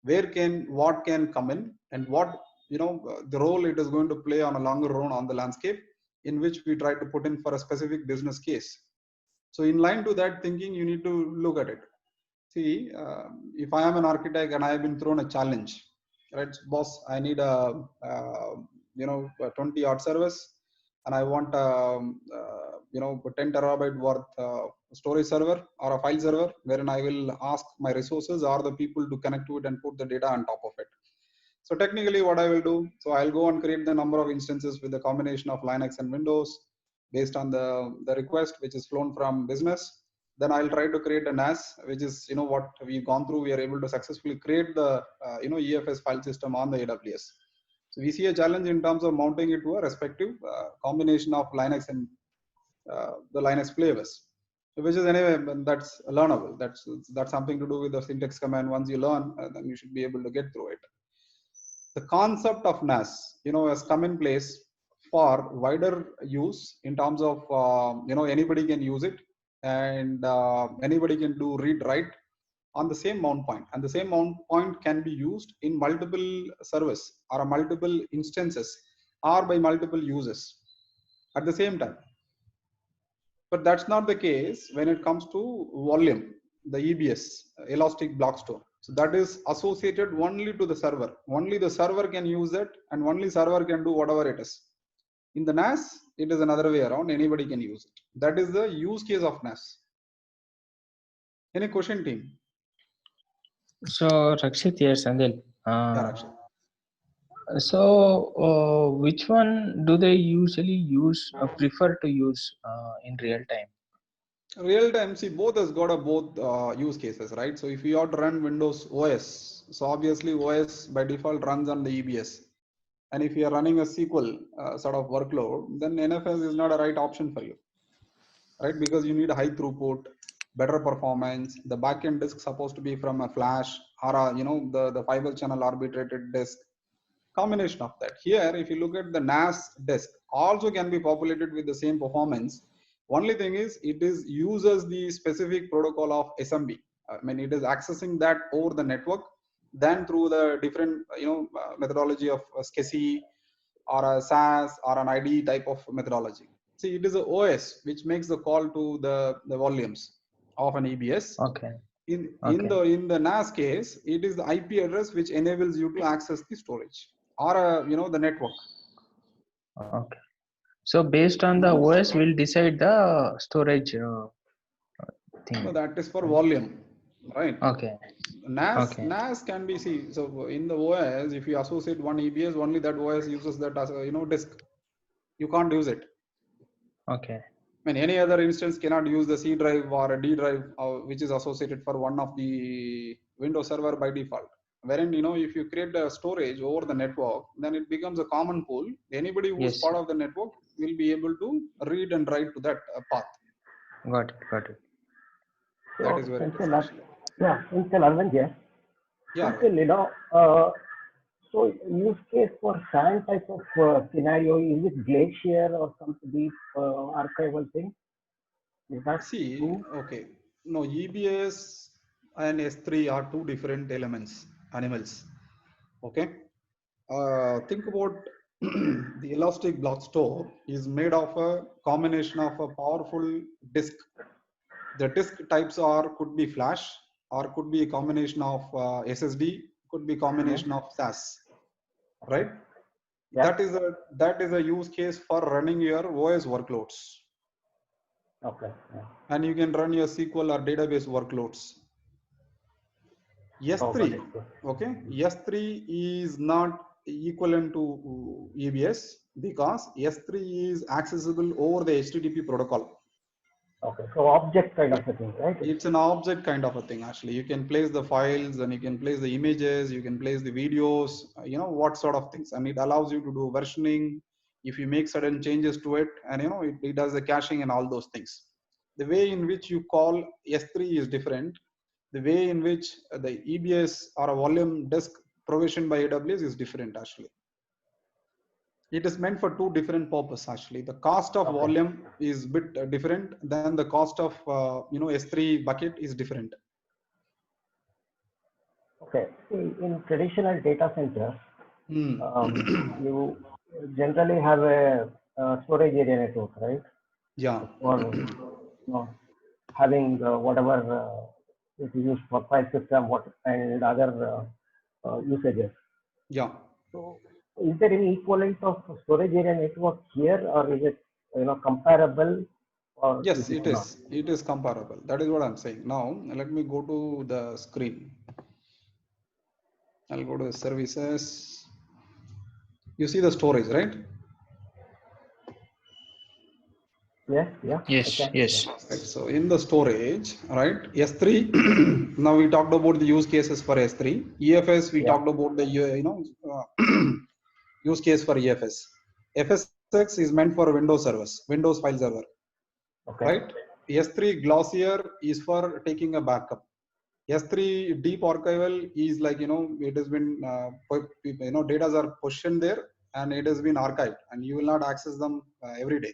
Speaker 2: what can come in, and what the role it is going to play on a longer run on the landscape in which we try to put in for a specific business case. So in line to that thinking, you need to look at it. See, if I am an architect and I have been thrown a challenge, right, boss, I need a 20 odd service, and I want 10 terabyte worth storage server or a file server, wherein I will ask my resources or the people to connect to it and put the data on top of it. So technically what I will do, so I'll go and create the number of instances with the combination of Linux and Windows based on the request which is flown from business. Then I'll try to create a NAS, which is what we've gone through. We are able to successfully create the EFS file system on the AWS. So we see a challenge in terms of mounting it to a respective combination of Linux and the Linux flavors, which is anyway, that's learnable. That's something to do with the syntax command. Once you learn, then you should be able to get through it. The concept of NAS, has come in place for wider use in terms of anybody can use it, and anybody can do read write on the same mount point, and the same mount point can be used in multiple servers or multiple instances or by multiple users at the same time. But that's not the case when it comes to volume, the EBS, Elastic Block Store. So that is associated only to the server. Only the server can use it, and only server can do whatever it is. In the NAS, it is another way around. Anybody can use it. That is the use case of NAS. Any question, team?
Speaker 5: So Rakshit here, Sandil.
Speaker 2: Yeah, Rakshit.
Speaker 5: So which one do they usually prefer to use in real time?
Speaker 2: Real time, see, both has got both use cases, right? So if you have to run Windows OS, so obviously OS by default runs on the EBS. And if you are running a SQL sort of workload, then NFS is not a right option for you, right? Because you need a high throughput, better performance. The backend disk is supposed to be from a flash or the fiber channel arbitrated disk. Combination of that. Here, if you look at the NAS disk, also can be populated with the same performance. Only thing is, it uses the specific protocol of SMB. I mean, it is accessing that over the network, then through the different methodology of SCSI or a SAS or an IDE type of methodology. See, it is a OS which makes the call to the volumes of an EBS.
Speaker 5: Okay.
Speaker 2: In the NAS case, it is the IP address which enables you to access the storage or the network.
Speaker 5: Okay. So based on the OS, we'll decide the storage thing.
Speaker 2: No, that is for volume, right?
Speaker 5: Okay.
Speaker 2: NAS can be so in the OS, if you associate one EBS, only that OS uses that as a disk. You can't use it.
Speaker 5: Okay.
Speaker 2: I mean, any other instance cannot use the C drive or a D drive, which is associated for one of the Windows server by default. Wherein, if you create a storage over the network, then it becomes a common pool. Anybody who is part of the network will be able to read and write to that path.
Speaker 5: Got it.
Speaker 1: So,
Speaker 2: that is where it is.
Speaker 1: Yeah, Mr. Arvind, yes.
Speaker 2: Yeah.
Speaker 1: So use case for SAN type of scenario, is it Glacier or some deep archival thing? Is that true?
Speaker 2: Okay. No, EBS and S3 are two different animals. Okay. Think about the Elastic Block Store is made of a combination of a powerful disk. The disk types could be flash, or could be a combination of SSD, could be a combination of SAS, right?
Speaker 1: Yeah.
Speaker 2: That is a use case for running your OS workloads.
Speaker 1: Okay. Yeah.
Speaker 2: And you can run your SQL or database workloads. S3, okay, S3 is not equivalent to EBS because S3 is accessible over the HTTP protocol.
Speaker 1: Okay, so object kind of a thing, right?
Speaker 2: It's an object kind of a thing. Actually, you can place the files and you can place the images, you can place the videos, you know, what sort of things, and it allows you to do versioning if you make certain changes to it, and you know, it does the caching and all those things. The way in which you call S3 is different. The way in which the EBS or a volume disk provisioned by AWS is different. Actually, it is meant for two different purposes. Actually, the cost of volume is a bit different than the cost of you know, S3 bucket is different.
Speaker 1: Okay, see, in traditional data centers, you generally have a storage area network, right?
Speaker 2: Yeah.
Speaker 1: Or you know, having whatever is used for file system, and other usages.
Speaker 2: Yeah.
Speaker 1: So, is there any equivalent of storage area network here, or is it, you know, comparable? Or
Speaker 2: yes, it is.
Speaker 1: Not?
Speaker 2: It is comparable. That is what I'm saying. Now, let me go to the screen. I'll go to the services. You see the storage, right?
Speaker 1: Yes. Yeah.
Speaker 5: Yes. Yes.
Speaker 2: Right. So in the storage, right? S3. Now we talked about the use cases for S3. EFS. We talked about the use case for EFS. FSX is meant for Windows servers, Windows file server.
Speaker 1: Okay.
Speaker 2: Right? S3 Glossier is for taking a backup. S3 deep archival is like, you know, it has been, you know, data are pushed in there and it has been archived and you will not access them every day.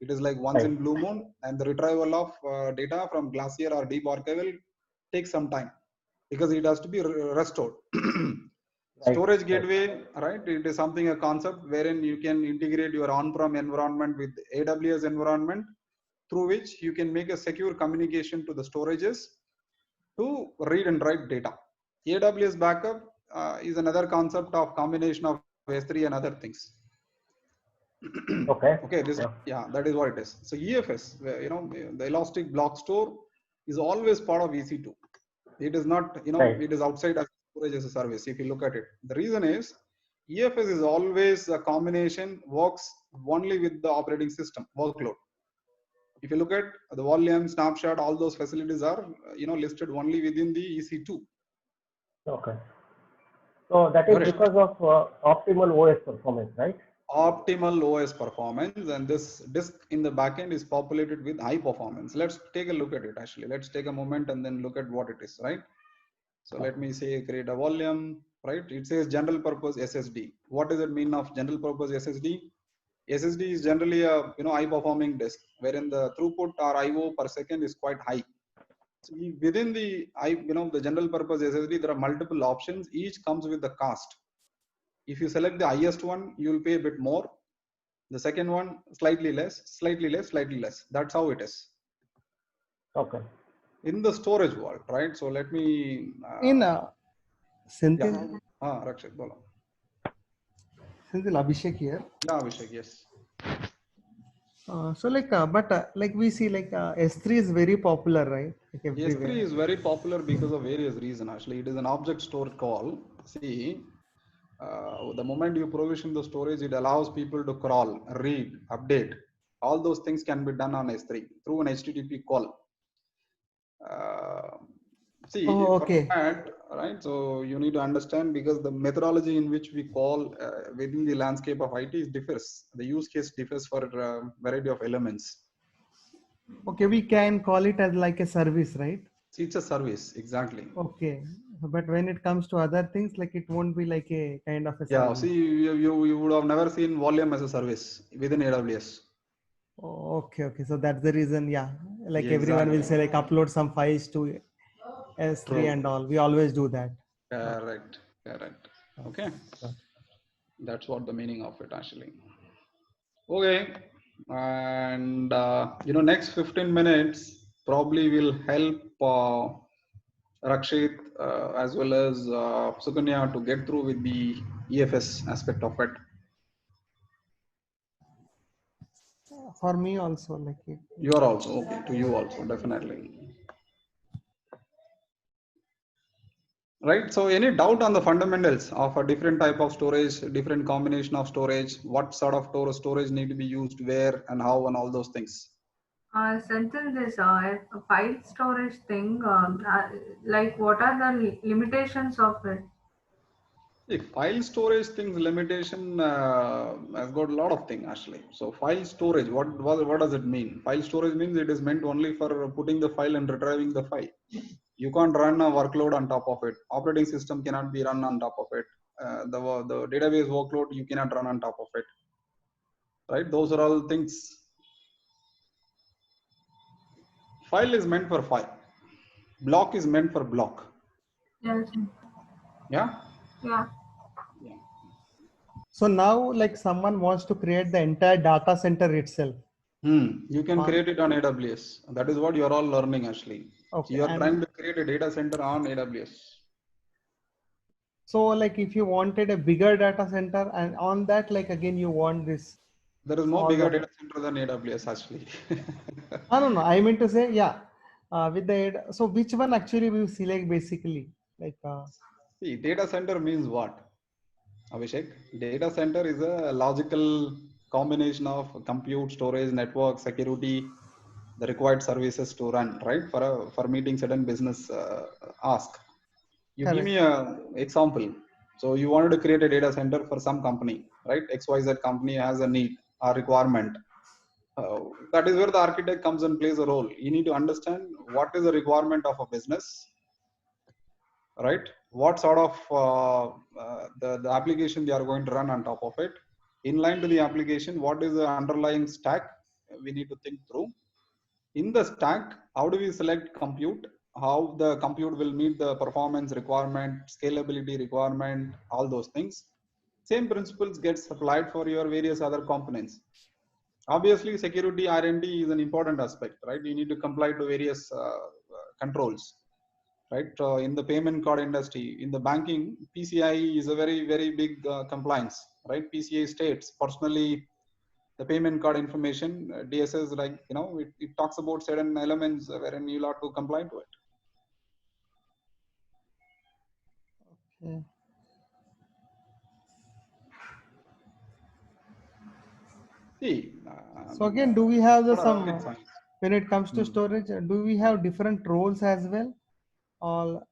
Speaker 2: It is like once in blue moon, and the retrieval of data from Glacier or deep archival takes some time because it has to be restored. Storage gateway, right? It is something, a concept wherein you can integrate your on-prem environment with AWS environment, through which you can make a secure communication to the storages to read and write data. AWS backup is another concept of combination of S3 and other things. Okay, this, yeah, that is what it is. So EFS, you know, the Elastic Block Store is always part of EC2. It is not, you know, it is outside as storage as a service. If you look at it, the reason is EFS is always a combination, works only with the operating system workload. If you look at the volume, snapshot, all those facilities are, you know, listed only within the EC2.
Speaker 1: Okay. So that is because of optimal OS performance, right?
Speaker 2: Optimal OS performance, and this disk in the backend is populated with high performance. Let's take a look at it. Actually, let's take a moment and then look at what it is, right? So let me say create a volume, right? It says general purpose SSD. What does it mean of general purpose SSD? SSD is generally a, you know, high performing disk wherein the throughput or IO per second is quite high. So within the the general purpose SSD, there are multiple options. Each comes with the cost. If you select the highest one, you will pay a bit more. The second one, slightly less, slightly less, slightly less. That's how it is.
Speaker 1: Okay.
Speaker 2: In the storage world, right? So let me.
Speaker 3: Senthil.
Speaker 2: Yeah. Rakshit, bolo.
Speaker 3: Senthil, Abhishek here.
Speaker 2: Yeah, Abhishek, yes.
Speaker 3: So like, like we see like S3 is very popular, right? Like everywhere.
Speaker 2: S3 is very popular because of various reasons. Actually, it is an object store call. See, the moment you provision the storage, it allows people to crawl, read, update. All those things can be done on S3 through an HTTP call. See, that, right? So you need to understand, because the methodology in which we call within the landscape of IT differs. The use case differs for a variety of elements.
Speaker 3: Okay, we can call it as like a service, right?
Speaker 2: See, it's a service, exactly.
Speaker 3: Okay, but when it comes to other things, like it won't be like a kind of a service.
Speaker 2: Yeah, see, you would have never seen volume as a service within AWS.
Speaker 3: Okay. So that's the reason, yeah. Like everyone will say like upload some files to S3 and all. We always do that.
Speaker 2: Correct. Okay. That's what the meaning of it actually. Okay. And next 15 minutes probably will help Rakshit, as well as Sukanya to get through with the EFS aspect of it.
Speaker 3: For me also, like
Speaker 2: you are also okay. To you also, definitely. Right. So, any doubt on the fundamentals of a different type of storage, different combination of storage, what sort of storage need to be used, where and how, and all those things?
Speaker 7: Senthil, this file storage thing, like what are the limitations of it?
Speaker 2: The file storage things limitation has got a lot of things actually. So file storage, what does it mean? File storage means it is meant only for putting the file and retrieving the file. You can't run a workload on top of it. Operating system cannot be run on top of it. The database workload you cannot run on top of it. Right? Those are all things. File is meant for file. Block is meant for block.
Speaker 7: Yes.
Speaker 2: Yeah.
Speaker 7: Yeah.
Speaker 3: so now like someone wants to create the entire data center itself.
Speaker 2: You can create it on AWS. That is what you are all learning actually.
Speaker 3: Okay.
Speaker 2: You are trying to create a data center on AWS.
Speaker 3: So like if you wanted a bigger data center and on that, like again, you want this.
Speaker 2: There is no bigger data center than AWS actually.
Speaker 3: No. I mean to say, yeah. With the, so which one actually we select basically? Like,
Speaker 2: See, data center means what? Abhishek, data center is a logical combination of compute, storage, network, security, the required services to run, right? For meeting certain business ask. You
Speaker 3: correct.
Speaker 2: Give me a example. So you wanted to create a data center for some company, right? XYZ company has a need or requirement. That is where the architect comes and plays a role. You need to understand what is the requirement of a business, right? What sort of the application they are going to run on top of it. In line to the application, what is the underlying stack we need to think through. In the stack, how do we select compute? How the compute will meet the performance requirement, scalability requirement, all those things. Same principles gets applied for your various other components. Obviously, security R&D is an important aspect, right? You need to comply to various controls, right? In the payment card industry, in the banking, PCI is a very, very big compliance, right? PCI states personally the payment card information, DSS, like, it talks about certain elements wherein you'll have to comply to it.
Speaker 3: Okay.
Speaker 2: See,
Speaker 3: so again, do we have when it comes to storage, do we have different roles as well? All.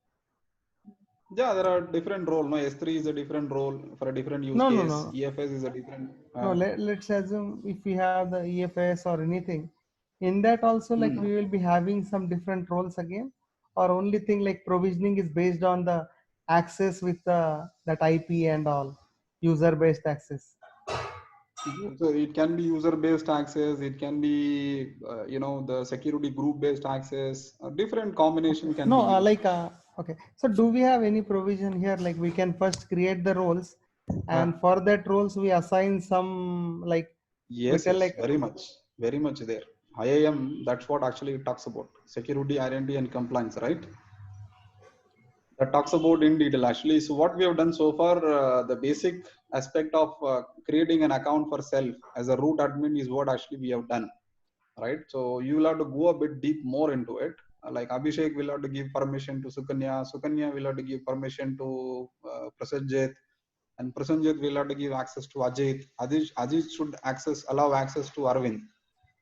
Speaker 2: Yeah, there are different roles. No, S3 is a different role for a different use case. No. EFS is a different.
Speaker 3: No, let's assume if we have the EFS or anything, in that also like we will be having some different roles again, or only thing like provisioning is based on the access with that IP and all, user-based access.
Speaker 2: So it can be user-based access. It can be, the security group-based access. A different combination can be used.
Speaker 3: Okay. So do we have any provision here? Like we can first create the roles, and for that roles we assign some like.
Speaker 2: Yes, very much there. IAM, that's what actually it talks about. Security, R&D, and compliance, right? That talks about in detail actually. So what we have done so far, the basic aspect of creating an account for self as a root admin is what actually we have done, right? So you will have to go a bit deep more into it. Like Abhishek will have to give permission to Sukanya. Sukanya will have to give permission to Prasanjit, and Prasanjit will have to give access to Ajit. Ajit should allow access to Arvind.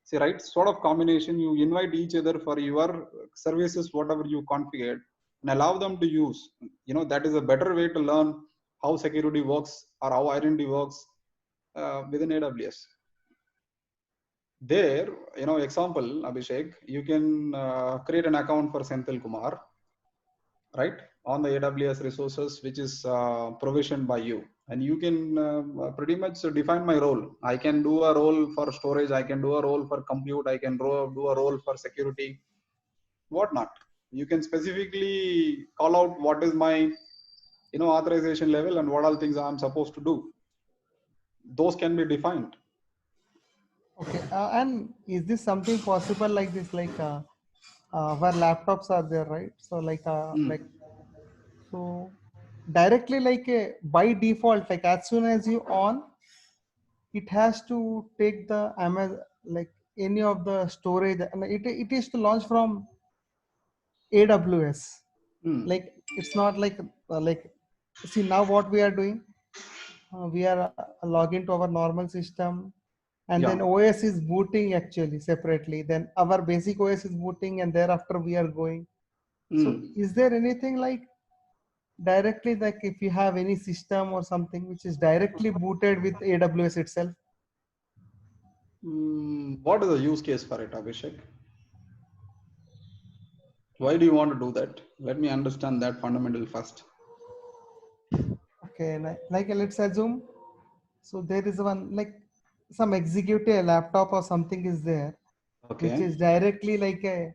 Speaker 2: See, right? Sort of combination. You invite each other for your services, whatever you configured, and allow them to use. That is a better way to learn how security works or how identity works within AWS. There, example, Abhishek, you can create an account for Senthil Kumar, right, on the AWS resources, which is provisioned by you. And you can pretty much define my role. I can do a role for storage. I can do a role for compute. I can do a role for security, whatnot. You can specifically call out what is my, authorization level and what all things I'm supposed to do. Those can be defined.
Speaker 3: Okay. And is this something possible like this? Like where laptops are there, right? So so directly by default, like as soon as you on, it has to take the Amazon, like any of the storage, and it is to launch from AWS. Like it's not like see now what we are doing. We are login to our normal system, and then OS is booting actually separately. Then our basic OS is booting, and thereafter we are going. So is there anything like directly, like if you have any system or something which is directly booted with AWS itself?
Speaker 2: What is the use case for it, Abhishek? Why do you want to do that? Let me understand that fundamental first.
Speaker 3: Okay, like let's assume, so there is one like some executive laptop or something is there,
Speaker 2: okay,
Speaker 3: which is directly like a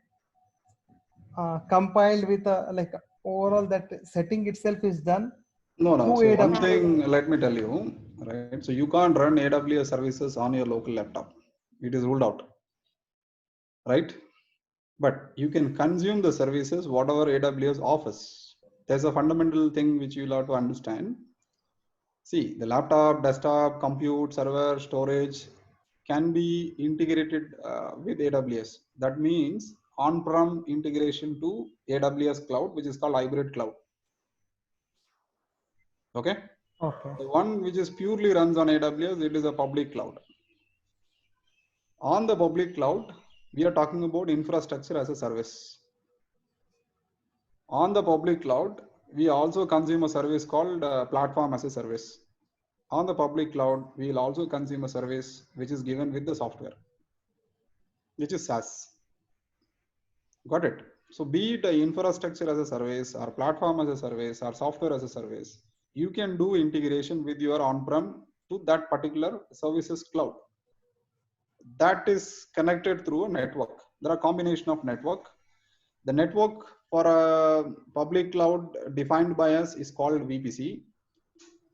Speaker 3: compiled with a like overall that setting itself is done.
Speaker 2: No. So
Speaker 3: AWS.
Speaker 2: one thing, let me tell you, right? So you can't run AWS services on your local laptop. It is ruled out, right? But you can consume the services whatever AWS offers. There's a fundamental thing which you'll have to understand. See, the laptop, desktop, compute, server, storage can be integrated with AWS. That means on-prem integration to AWS cloud, which is called hybrid cloud. Okay. The one which is purely runs on AWS, it is a public cloud. On the public cloud, we are talking about infrastructure as a service. On the public cloud, we also consume a service called platform as a service. On the public cloud, we will also consume a service which is given with the software, which is SaaS. Got it? So be it infrastructure as a service or platform as a service or software as a service, you can do integration with your on-prem to that particular services cloud. That is connected through a network. There are a combination of network. The network for a public cloud defined by us is called VPC.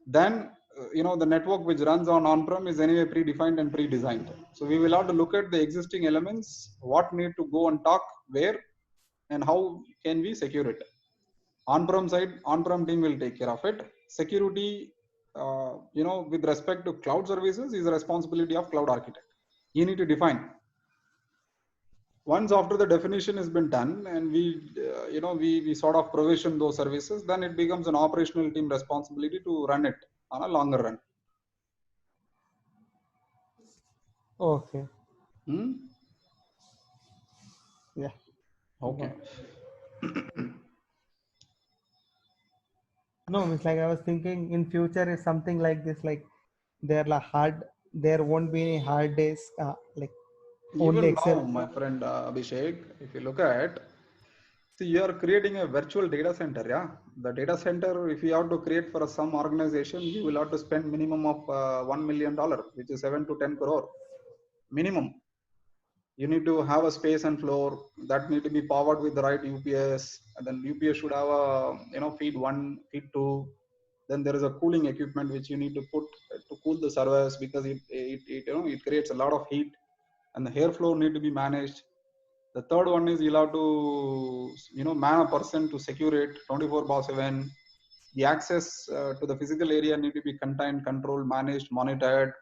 Speaker 2: Then the network which runs on-prem is anyway predefined and pre-designed. So we will have to look at the existing elements, what need to go and talk where, and how can we secure it. On-prem side, on-prem team will take care of it. Security, with respect to cloud services, is the responsibility of cloud architect. You need to define. Once after the definition has been done and we sort of provision those services, then it becomes an operational team responsibility to run it on a longer run.
Speaker 3: Okay. Yeah.
Speaker 2: Okay.
Speaker 3: No, it's like I was thinking in future is something like this, like there won't be any hard days, like only
Speaker 2: even
Speaker 3: Excel.
Speaker 2: now, my friend Abhishek, if you look at, see, you are creating a virtual data center. Yeah, the data center, if you have to create for some organization, you will have to spend minimum of $1 million, which is 7 to 10 crore minimum. You need to have a space and floor that need to be powered with the right UPS, and then UPS should have a feed 1, feed 2. Then there is a cooling equipment which you need to put to cool the servers, because it creates a lot of heat, and the airflow need to be managed. The third one is you'll have to man a person to secure it 24/7. The access to the physical area need to be contained, controlled, managed, monitored,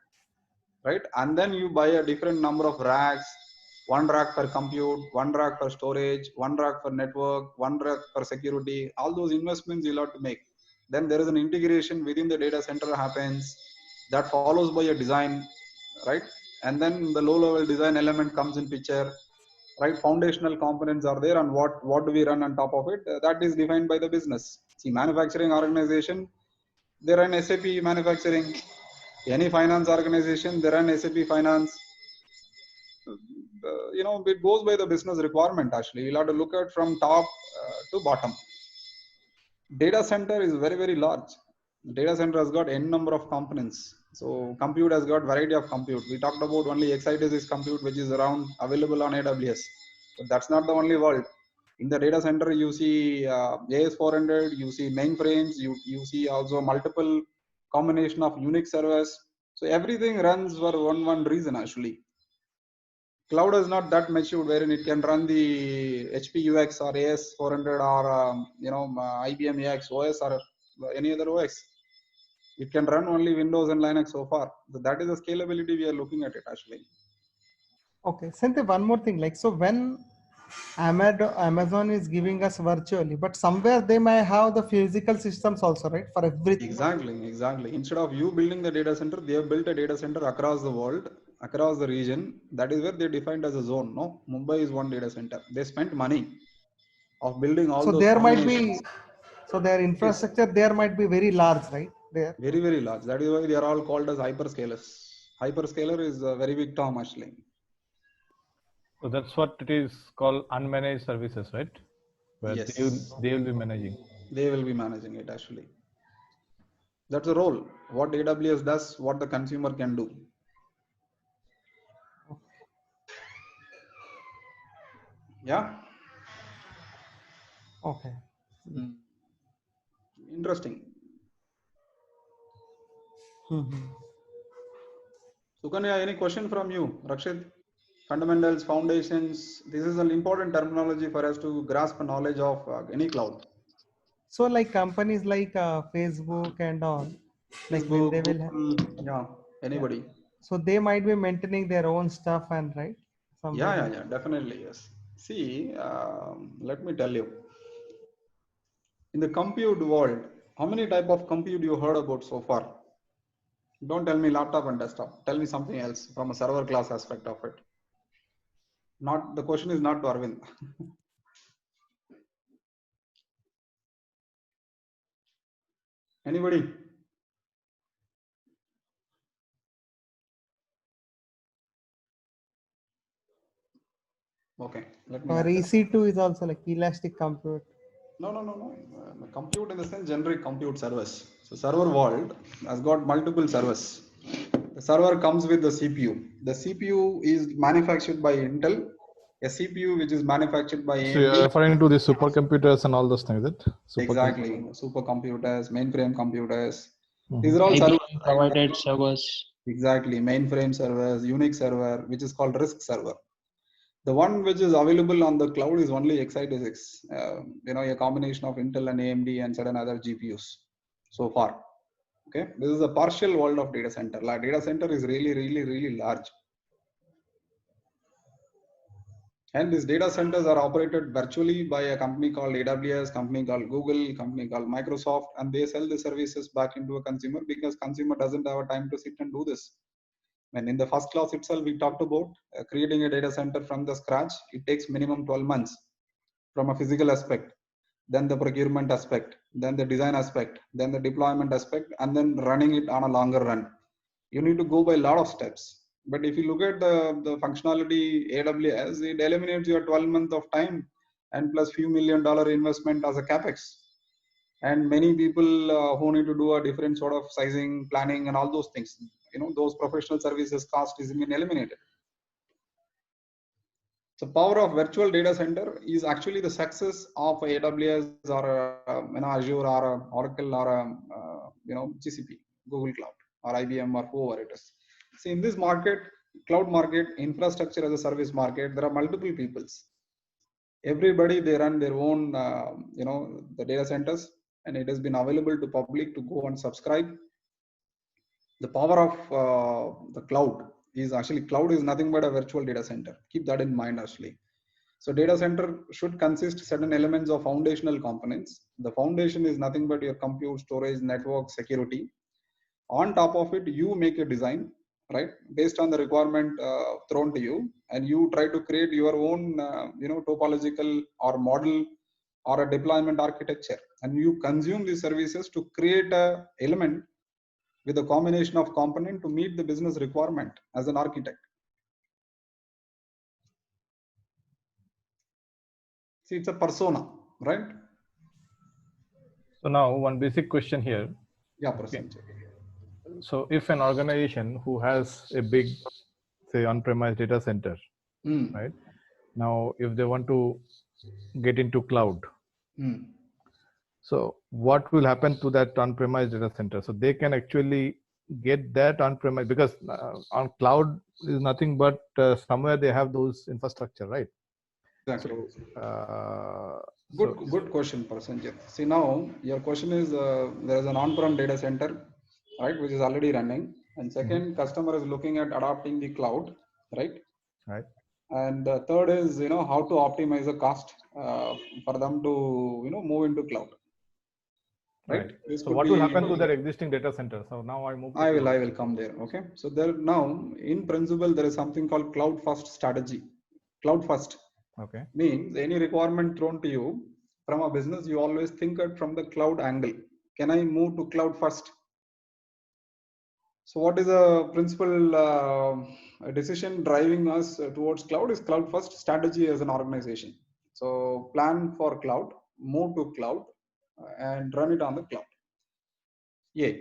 Speaker 2: right? And then you buy a different number of racks. One rack for compute, one rack for storage, one rack for network, one rack for security. All those investments you'll have to make. Then there is an integration within the data center happens, that follows by a design, right? And then the low level design element comes in picture, right? Foundational components are there, and what do we run on top of it? That is defined by the business. See, manufacturing organization, they run SAP manufacturing. Any finance organization, they run SAP finance. It goes by the business requirement. Actually, you'll have to look at from top to bottom. Data center is very, very large. Data center has got n number of components. So compute has got variety of compute. We talked about only x86 compute, which is around available on AWS, but that's not the only world. In the data center, you see AS400, you see mainframes, you see also multiple combination of Unix servers. So everything runs for one reason actually. Cloud is not that matured wherein it can run the HP UX or AS400 or IBM AX OS or any other OS. It can run only Windows and Linux so far. So that is the scalability we are looking at it actually.
Speaker 3: Okay, Santhe, one more thing. Like, so when Amazon is giving us virtually, but somewhere they may have the physical systems also, right? For everything.
Speaker 2: Exactly. Instead of you building the data center, they have built a data center across the world, across the region. That is where they defined as a zone. No, Mumbai is one data center. They spent money of building all
Speaker 3: So
Speaker 2: those
Speaker 3: there might
Speaker 2: combinations.
Speaker 3: be, so their infrastructure there might be very large, right? There.
Speaker 2: Very, very large. That is why they are all called as hyperscalers. Hyperscaler is a very big term actually.
Speaker 6: So that's what it is called, unmanaged services, right? Where
Speaker 2: yes.
Speaker 6: they will be managing.
Speaker 2: They will be managing it actually. That's the role. What AWS does, what the consumer can do. Yeah.
Speaker 3: Okay.
Speaker 2: Interesting. Sukanya, any question from you, Rakshit? Fundamentals, foundations. This is an important terminology for us to grasp a knowledge of any cloud.
Speaker 3: So like companies like Facebook and all, like when they will
Speaker 2: have, anybody.
Speaker 3: Yeah. So they might be maintaining their own stuff and right?
Speaker 2: Yeah, definitely, yes. See, let me tell you. In the compute world, how many type of compute you heard about so far? Don't tell me laptop and desktop. Tell me something else from a server class aspect of it. Not the question is not to Arvind. Anybody? Okay, let me.
Speaker 3: Or EC2 is also like elastic compute.
Speaker 2: No. Compute in the sense generic compute servers. So server world has got multiple servers. The server comes with the CPU. The CPU is manufactured by Intel. A CPU which is manufactured by AMD.
Speaker 6: So you're referring to the supercomputers and all those things, is it?
Speaker 2: Exactly. Supercomputers, mainframe computers.
Speaker 6: Mm-hmm.
Speaker 2: These are all
Speaker 5: IBM
Speaker 2: servers.
Speaker 5: provided servers.
Speaker 2: Exactly. Mainframe servers, Unix server, which is called RISC server. The one which is available on the cloud is only x86. A combination of Intel and AMD and certain other GPUs so far. Okay. This is a partial world of data center. Like data center is really large. And these data centers are operated virtually by a company called AWS, company called Google, company called Microsoft, and they sell the services back into a consumer because consumer doesn't have time to sit and do this. And in the first class itself, we talked about creating a data center from the scratch. It takes minimum 12 months from a physical aspect, then the procurement aspect, then the design aspect, then the deployment aspect, and then running it on a longer run. You need to go by a lot of steps. But if you look at the functionality AWS, it eliminates your 12 months of time and plus few $1 million investment as a capex. And many people who need to do a different sort of sizing, planning, and all those things, those professional services cost is been eliminated. So power of virtual data center is actually the success of AWS or Azure or Oracle or GCP, Google Cloud or IBM or whoever it is. See, in this market, cloud market, infrastructure as a service market, there are multiple peoples. Everybody, they run their own, the data centers, and it has been available to public to go and subscribe. The power of the cloud is actually, cloud is nothing but a virtual data center. Keep that in mind actually. So data center should consist certain elements of foundational components. The foundation is nothing but your compute, storage, network, security. On top of it, you make a design, right, based on the requirement thrown to you, and you try to create your own, topological or model or a deployment architecture, and you consume these services to create a element with a combination of component to meet the business requirement as an architect. See, it's a persona, right?
Speaker 6: So now one basic question here.
Speaker 2: Yeah, Prasanth.
Speaker 6: So if an organization who has a big, say, on-premise data center, right? Now, if they want to get into cloud, so what will happen to that on-premise data center? So they can actually get that on-premise, because on cloud is nothing but somewhere they have those infrastructure, right?
Speaker 2: Exactly.
Speaker 6: So,
Speaker 2: good question, Prasenjit. See, now your question is there is an on-prem data center, right, which is already running, and second, customer is looking at adopting the cloud, right?
Speaker 6: Right.
Speaker 2: And the third is, how to optimize the cost for them to, move into cloud. Right.
Speaker 6: So what will happen to their existing data center? So now I move.
Speaker 2: I will come there. Okay. So there now, in principle, there is something called cloud first strategy. Cloud first.
Speaker 6: Okay.
Speaker 2: Means any requirement thrown to you from a business, you always think it from the cloud angle. Can I move to cloud first? So what is the principal decision driving us towards cloud is cloud first strategy as an organization. So plan for cloud, move to cloud, and run it on the cloud. Yeah.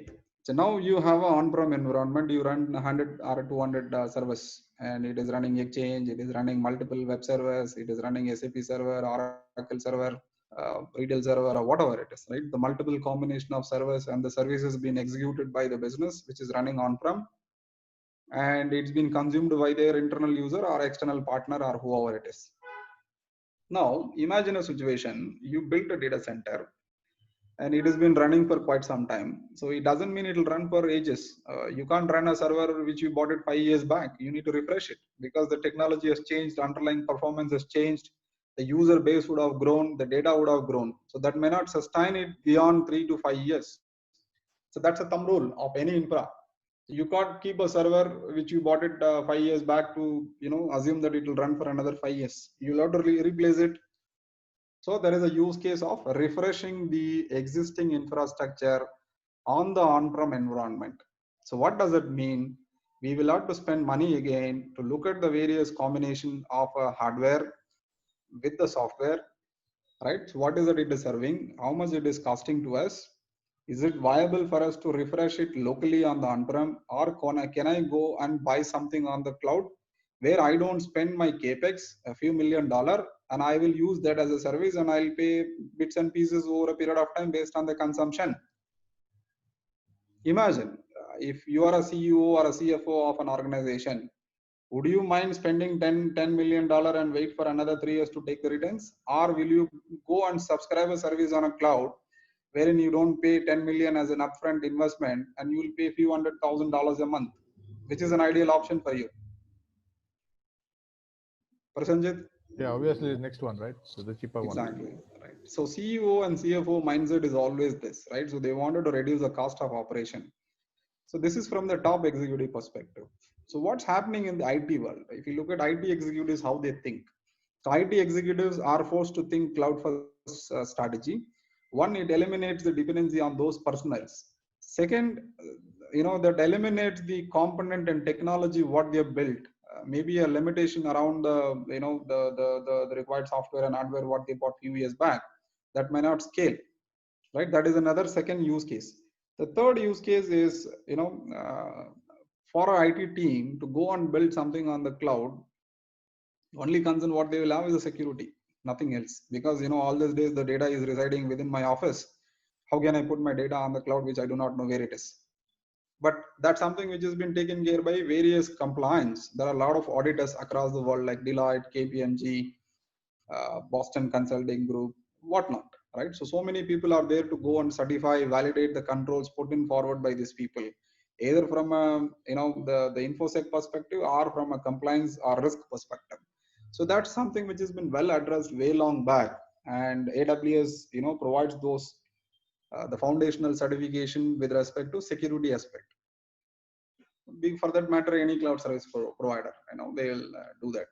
Speaker 2: So now you have an on-prem environment, you run 100 or 200 servers, and it is running Exchange, it is running multiple web servers, it is running SAP server, Oracle server, retail server, or whatever it is, right? The multiple combination of servers and the services being executed by the business, which is running on-prem, and it's been consumed by their internal user or external partner or whoever it is. Now, imagine a situation, you built a data center, and it has been running for quite some time. So it doesn't mean it will run for ages. You can't run a server which you bought it 5 years back. You need to refresh it because the technology has changed, the underlying performance has changed, the user base would have grown, the data would have grown. So that may not sustain it beyond 3 to 5 years. So that's a thumb rule of any infra. You can't keep a server which you bought it 5 years back to assume that it will run for another 5 years. You'll have to replace it. So there is a use case of refreshing the existing infrastructure on the on-prem environment. So what does it mean? We will have to spend money again to look at the various combination of hardware with the software, right? So what is it is serving? How much it is costing to us? Is it viable for us to refresh it locally on the on-prem, or can I go and buy something on the cloud where I don't spend my capex a few $1 million and I will use that as a service and I'll pay bits and pieces over a period of time based on the consumption. Imagine if you are a CEO or a CFO of an organization, would you mind spending $10 million and wait for another 3 years to take the returns? Or will you go and subscribe a service on a cloud wherein you don't pay 10 million as an upfront investment and you will pay a few $100,000 a month, which is an ideal option for you? Prasenjit?
Speaker 6: Yeah, obviously the next one, right? So the cheaper one.
Speaker 2: Exactly, right. So CEO and CFO mindset is always this, right? So they wanted to reduce the cost of operation. So this is from the top executive perspective. So what's happening in the IT world? If you look at IT executives, how they think. So IT executives are forced to think cloud first strategy. One, it eliminates the dependency on those personnels. Second, that eliminates the component and technology what they have built. Maybe a limitation around the the required software and hardware what they bought few years back that may not scale, right? That is another second use case. The third use case is for an IT team to go and build something on the cloud. Only concern what they will have is the security, nothing else, because all these days the data is residing within my office. How can I put my data on the cloud which I do not know where it is? But that's something which has been taken care by various compliance. There are a lot of auditors across the world like Deloitte, KPMG, Boston Consulting Group, whatnot, right? So many people are there to go and certify, validate the controls put in forward by these people, either from a, the InfoSec perspective or from a compliance or risk perspective. So that's something which has been well addressed way long back, and AWS, provides those the foundational certification with respect to security aspect. For that matter, any cloud service provider, they will do that.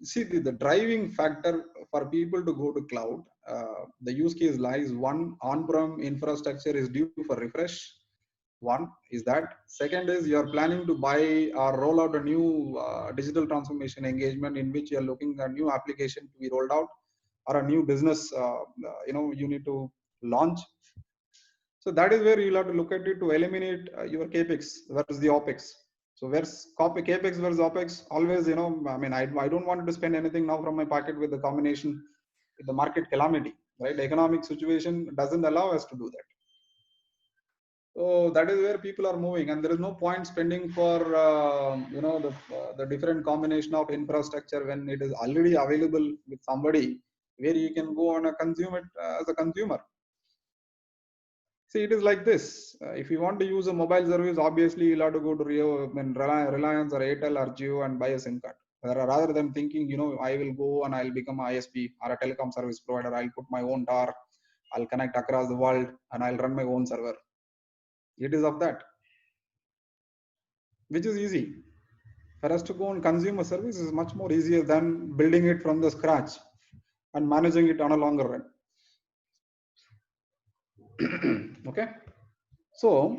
Speaker 2: See, the driving factor for people to go to cloud, the use case lies: one, on-prem infrastructure is due for refresh. One is that. Second is you're planning to buy or roll out a new digital transformation engagement in which you're looking at a new application to be rolled out or a new business, you need to launch. So that is where you'll have to look at it to eliminate your capex versus the opex. So where's capex versus opex? Always, I don't want to spend anything now from my pocket with the combination with the market calamity, right? The economic situation doesn't allow us to do that. So that is where people are moving, and there is no point spending for the different combination of infrastructure when it is already available with somebody where you can go and consume it as a consumer. See, it is like this. If you want to use a mobile service, obviously you'll have to go to Reliance or Airtel or Jio and buy a SIM card. Rather than thinking, I will go and I'll become an ISP or a telecom service provider. I'll put my own tower. I'll connect across the world and I'll run my own server. It is of that, which is easy. For us to go and consume a service is much more easier than building it from the scratch and managing it on a longer run. Okay. So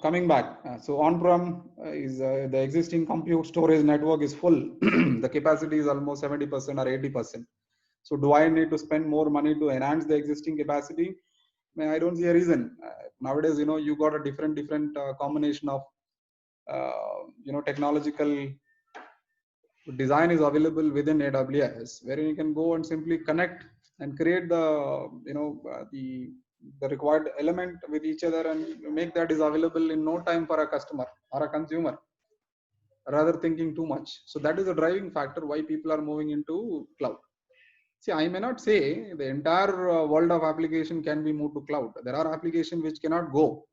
Speaker 2: coming back, so on-prem is the existing compute storage network is full. The capacity is almost 70% or 80%. So do I need to spend more money to enhance the existing capacity? I don't see a reason. Nowadays, you got a different combination of technological design is available within AWS, where you can go and simply connect and create the the required element with each other and make that is available in no time for a customer or a consumer, rather thinking too much. So that is a driving factor why people are moving into cloud. See, I may not say the entire world of application can be moved to cloud. There are applications which cannot go.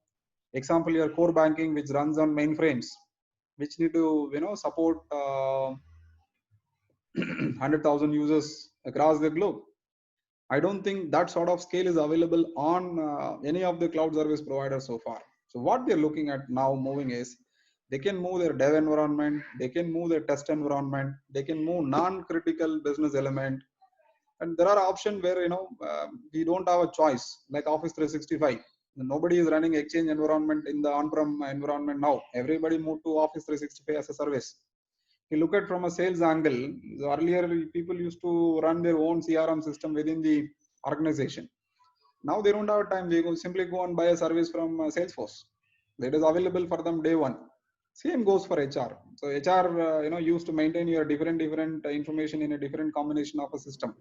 Speaker 2: Example, your core banking, which runs on mainframes, which need to support 100,000 users across the globe. I don't think that sort of scale is available on any of the cloud service providers so far. So what they're looking at now moving is they can move their dev environment, they can move their test environment, they can move non-critical business element, and there are options where we don't have a choice, like Office 365. Nobody is running Exchange environment in the on-prem environment now. Everybody moved to Office 365 as a service. You look at from a sales angle, earlier people used to run their own CRM system within the organization. Now they don't have time. They simply go and buy a service from Salesforce. That is available for them day one. Same goes for HR. So HR, used to maintain your different information in a different combination of a system.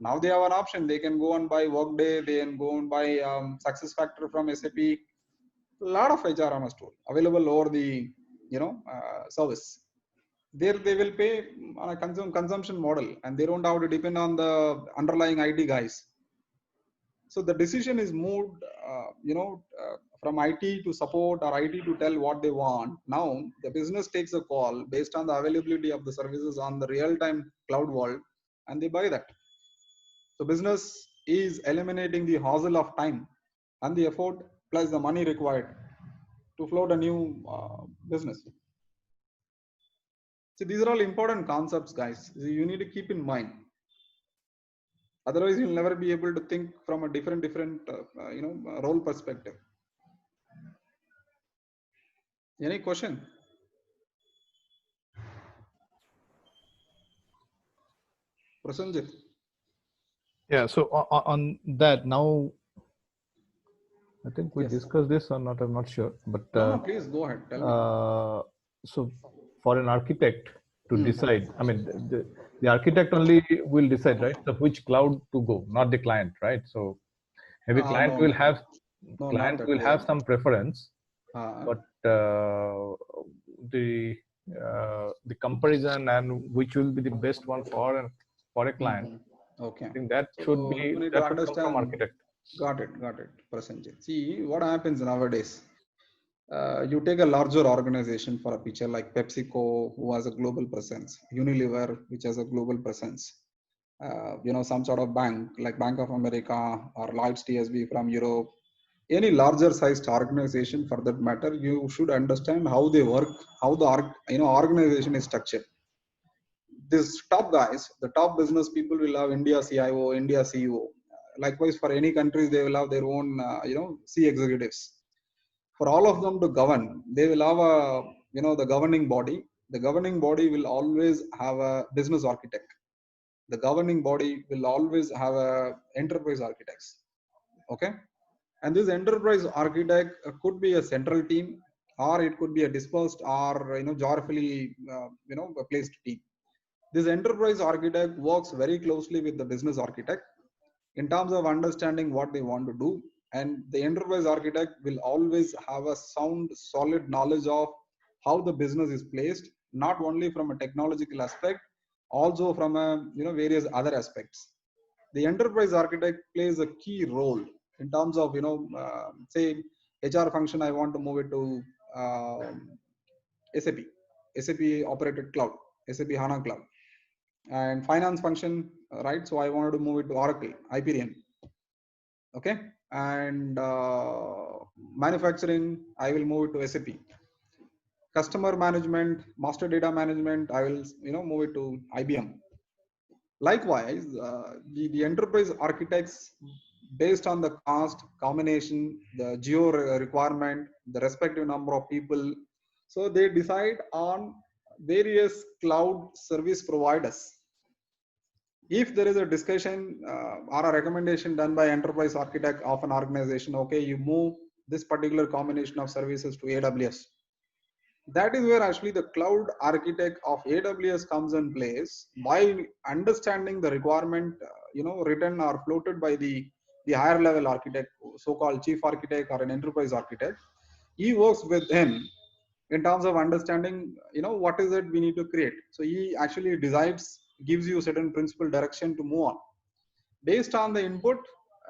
Speaker 2: Now they have an option. They can go and buy Workday. They can go and buy SuccessFactors from SAP. A lot of HRMS tool available over the service. There they will pay on a consumption model, and they don't have to depend on the underlying IT guys. So the decision is moved, from IT to support or IT to tell what they want. Now the business takes a call based on the availability of the services on the real-time cloud world, and they buy that. So business is eliminating the hassle of time and the effort plus the money required to float a new business. So these are all important concepts, guys. You need to keep in mind. Otherwise, you'll never be able to think from a different role perspective. Any question? Prasanjit.
Speaker 6: Yeah. So on that now, I think we discussed this or not. I'm not sure, but
Speaker 2: no, please go ahead. Tell me.
Speaker 6: So for an architect to decide, I mean, the architect only will decide, right? So which cloud to go, not the client, right? So maybe client will have some preference, but the comparison and which will be the best one for a client.
Speaker 2: Okay.
Speaker 6: I think that should be that should come from architect.
Speaker 2: Got it, Prasanjit. See what happens nowadays. You take a larger organization for a picture like PepsiCo, who has a global presence, Unilever, which has a global presence, some sort of bank like Bank of America or Lloyds TSB from Europe, any larger sized organization for that matter, you should understand how they work, how the organization is structured. These top guys, the top business people will have India CIO, India CEO. Likewise, for any countries, they will have their own, C executives. For all of them to govern, they will have a, the governing body. The governing body will always have a business architect. The governing body will always have a enterprise architects. Okay. And this enterprise architect could be a central team, or it could be a dispersed or, geographically, placed team. This enterprise architect works very closely with the business architect in terms of understanding what they want to do, And the enterprise architect will always have a sound, solid knowledge of how the business is placed, not only from a technological aspect, also from a various other aspects. The enterprise architect plays a key role in terms of say HR function, I want to move it to SAP operated cloud, SAP HANA cloud, and finance function, right? So I wanted to move it to Oracle, Hyperion, okay, and manufacturing, I will move it to SAP. Customer management, master data management, I will move it to IBM. Likewise, the enterprise architects, based on the cost, combination, the geo requirement, the respective number of people, so they decide on various cloud service providers. If there is a discussion or a recommendation done by enterprise architect of an organization, okay, you move this particular combination of services to AWS. That is where actually the cloud architect of AWS comes in place by understanding the requirement, written or floated by the higher level architect, so-called chief architect or an enterprise architect. He works with him in terms of understanding, what is it we need to create. So he actually decides, gives you certain principle direction to move on based on the input.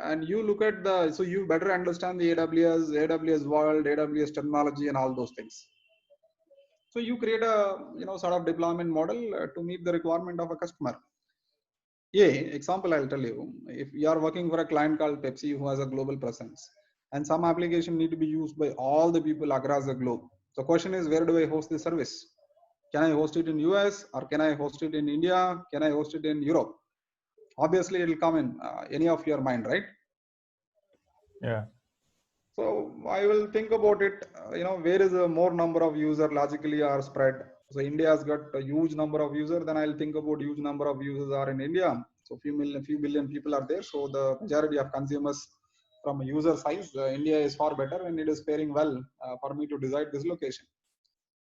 Speaker 2: And you look at so you better understand the AWS world, AWS terminology and all those things. So you create a sort of deployment model to meet the requirement of a customer. Example I'll tell you. If you are working for a client called Pepsi who has a global presence, and some application need to be used by all the people across the globe. So question is, where do I host the service? Can I host it in US, or can I host it in India? Can I host it in Europe? Obviously, it will come in any of your mind, right?
Speaker 6: Yeah.
Speaker 2: So I will think about it, where is a more number of user logically are spread. So India has got a huge number of users, then I'll think about huge number of users are in India. So few billion people are there. So the majority of consumers from a user size, India is far better and it is faring well for me to decide this location.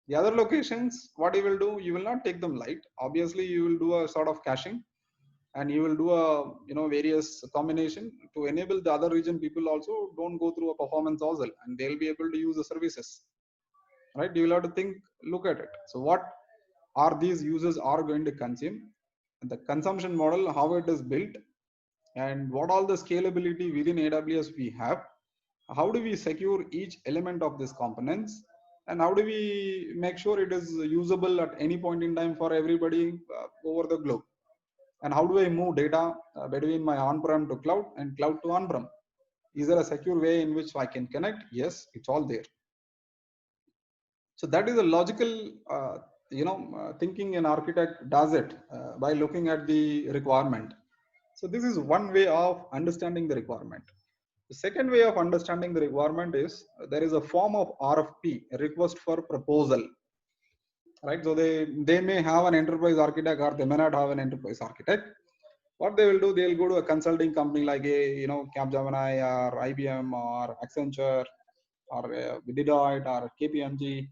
Speaker 2: The other locations, what you will do, you will not take them light. Obviously, you will do a sort of caching, and you will do a various combination to enable the other region people also don't go through a performance hustle, and they'll be able to use the services, right? You will have to look at it. So what are these users are going to consume, and the consumption model, how it is built, and what all the scalability within AWS we have, how do we secure each element of these components, and how do we make sure it is usable at any point in time for everybody over the globe. And how do I move data between my on-prem to cloud and cloud to on-prem? Is there a secure way in which I can connect? Yes, it's all there. So that is a logical, thinking an architect does it by looking at the requirement. So this is one way of understanding the requirement. The second way of understanding the requirement is there is a form of RFP, a request for proposal. Right, so they may have an enterprise architect or they may not have an enterprise architect. What they will do, they'll go to a consulting company like Capgemini or IBM or Accenture or Deloitte or KPMG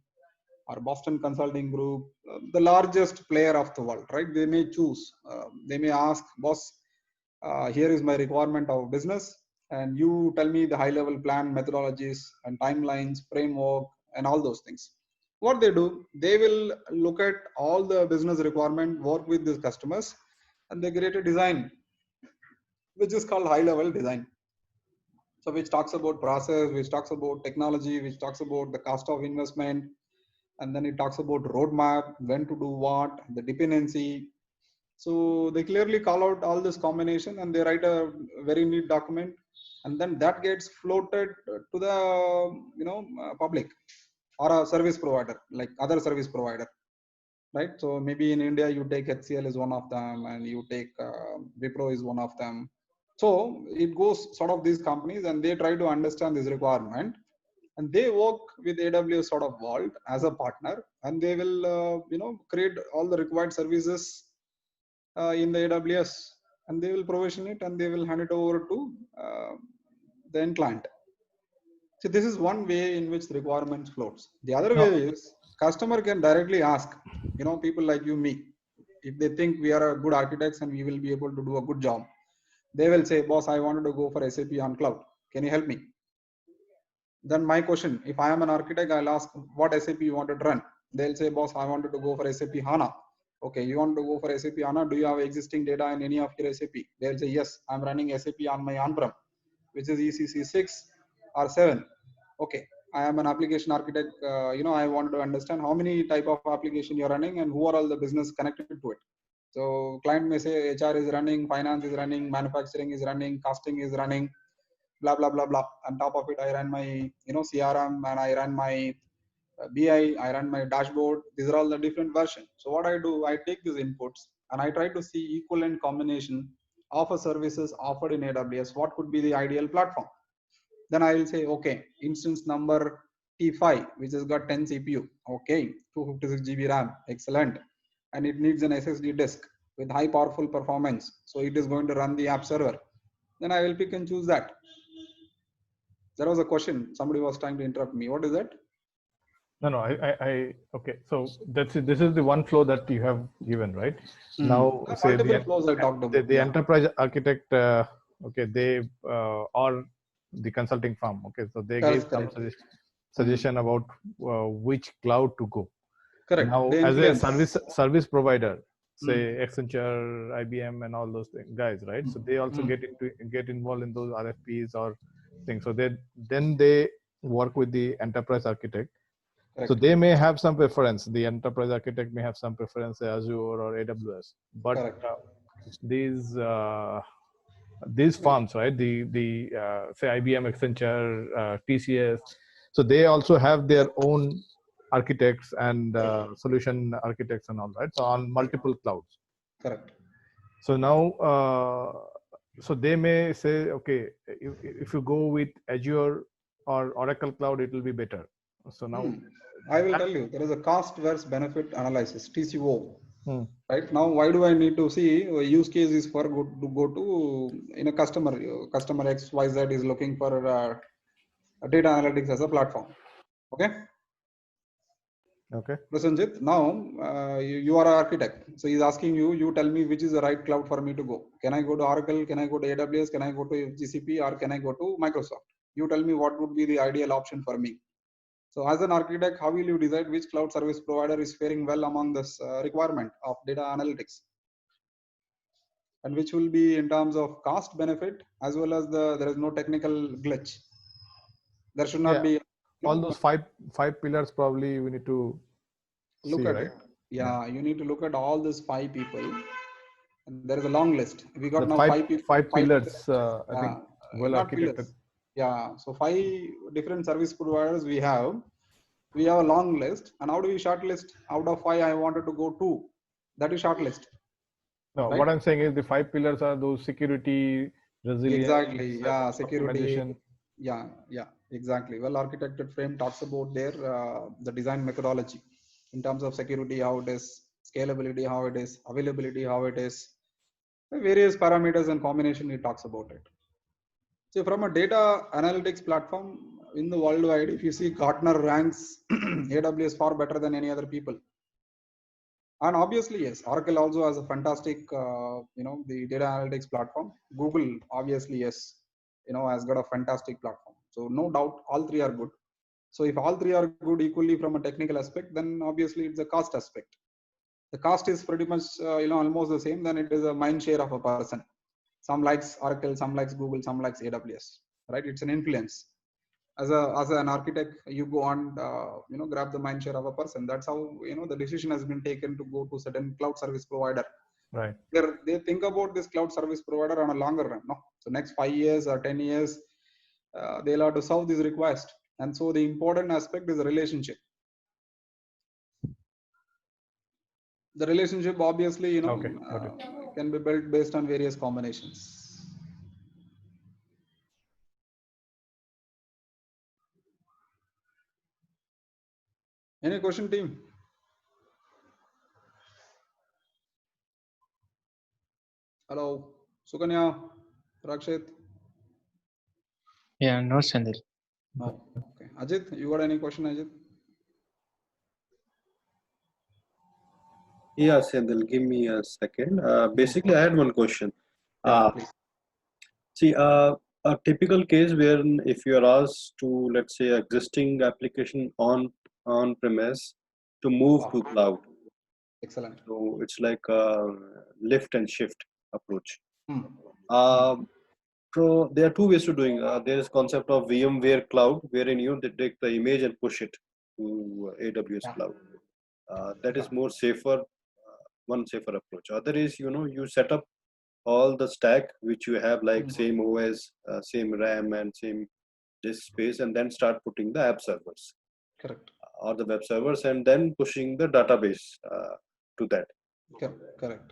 Speaker 2: or Boston Consulting Group, the largest player of the world, right? They may choose, they may ask, boss, here is my requirement of business, and you tell me the high-level plan, methodologies and timelines, framework, and all those things. What they do, they will look at all the business requirement, work with these customers, and they create a design, which is called high-level design. So which talks about process, which talks about technology, which talks about the cost of investment, and then it talks about roadmap, when to do what, the dependency. So they clearly call out all this combination and they write a very neat document, and then that gets floated to the public or a service provider, like other service provider, right? So maybe in India you take HCL is one of them, and you take Wipro is one of them. So it goes sort of these companies, and they try to understand this requirement, and they work with AWS sort of vault as a partner, and they will create all the required services in the AWS, and they will provision it and they will hand it over to the end client. So this is one way in which the requirements floats. The other way is customer can directly ask, people like you, me, if they think we are a good architects and we will be able to do a good job, they will say, boss, I wanted to go for SAP on cloud. Can you help me? Then my question, if I am an architect, I'll ask what SAP you wanted to run. They'll say, boss, I wanted to go for SAP HANA. Okay, you want to go for SAP HANA? Do you have existing data in any of your SAP? They'll say, yes, I'm running SAP on my on-prem, which is ECC 6 or 7. Okay, I am an application architect. I want to understand how many type of application you're running and who are all the business connected to it. So client may say HR is running, finance is running, manufacturing is running, costing is running, blah blah blah blah. On top of it, I run my CRM and I run my BI, I run my dashboard. These are all the different versions. So what I do, I take these inputs and I try to see equivalent combination of a services offered in AWS. What could be the ideal platform? Then I will say, okay, instance number T5, which has got 10 CPU. Okay, 256 GB RAM, excellent. And it needs an SSD disk with high powerful performance. So it is going to run the app server. Then I will pick and choose that. There was a question. Somebody was trying to interrupt me. What is that?
Speaker 6: No, okay. So this is the one flow that you have given, right? Now, say the enterprise architect, okay, they or the consulting firm, okay, so they gave some suggestion about which cloud to go.
Speaker 2: Correct.
Speaker 6: Now, as a service provider, say Accenture, IBM, and all those guys, right? So they also get involved in those RFPs or things. So then they work with the enterprise architect. Correct. So they may have some preference. The enterprise architect may have some preference, Azure or AWS. But these firms, right? The say IBM, Accenture, TCS. So they also have their own architects and solution architects and all that. So on multiple clouds.
Speaker 2: Correct.
Speaker 6: So now, so they may say, okay, if you go with Azure or Oracle Cloud, it will be better. So now,
Speaker 2: I will tell you, there is a cost versus benefit analysis, TCO. Right now, why do I need to see a use case is for go to in a customer XYZ is looking for data analytics as a platform. Okay.
Speaker 6: Okay.
Speaker 2: Prasenjit, now you are an architect. So he's asking you, you tell me which is the right cloud for me to go. Can I go to Oracle? Can I go to AWS? Can I go to GCP? Or can I go to Microsoft? You tell me what would be the ideal option for me. So as an architect, how will you decide which cloud service provider is faring well among this requirement of data analytics? And which will be in terms of cost benefit as well as there is no technical glitch. There should not be
Speaker 6: all those five pillars. Probably we need to
Speaker 2: look at it. Yeah, you need to look at all these 5 people. And there is a long list. We got now 5 people.
Speaker 6: 5 pillars. I think well architected.
Speaker 2: Yeah, so 5 different service providers we have. We have a long list, and how do we shortlist? Out of 5, I wanted to go 2. That is shortlist.
Speaker 6: No, right? What I'm saying is the 5 pillars are those security, resilience.
Speaker 2: Exactly. Yeah, security. Yeah, exactly. Well architected frame talks about the design methodology in terms of security, how it is, scalability, how it is, availability, how it is, various parameters and combination. It talks about it. So from a data analytics platform in the worldwide, if you see Gartner ranks AWS far better than any other people. And obviously, yes, Oracle also has a fantastic, the data analytics platform. Google, obviously, yes, has got a fantastic platform. So no doubt, all 3 are good. So if all 3 are good equally from a technical aspect, then obviously it's a cost aspect. The cost is pretty much, almost the same. Then it is a mind share of a person. Some likes Oracle, some likes Google, some likes AWS, right? It's an influence. As an architect, you go on, grab the mind share of a person. That's how, the decision has been taken to go to certain cloud service provider.
Speaker 6: Right.
Speaker 2: They think about this cloud service provider on a longer run. No? So next 5 years or 10 years, they'll have to solve this request. And so the important aspect is the relationship. The relationship, obviously, can be built based on various combinations. Any question, team? Hello, Sukanya, Rakshit.
Speaker 5: Yeah, no, Sandil.
Speaker 2: No. Okay. Ajit, you got any question, Ajit?
Speaker 8: Yeah, Sandil, give me a second. Basically, I had one question. See,
Speaker 4: A typical case where if you are asked to, let's say, existing application on premise to move to cloud.
Speaker 2: Excellent.
Speaker 4: So it's like a lift and shift approach. So there are two ways to doing. There is concept of VMware cloud, wherein you take the image and push it to AWS cloud. That is more safer, one safer approach. Other is, you set up all the stack which you have, like same OS, same RAM and same disk space, and then start putting the app servers.
Speaker 2: Correct.
Speaker 4: Or the web servers, and then pushing the database to that.
Speaker 2: Correct.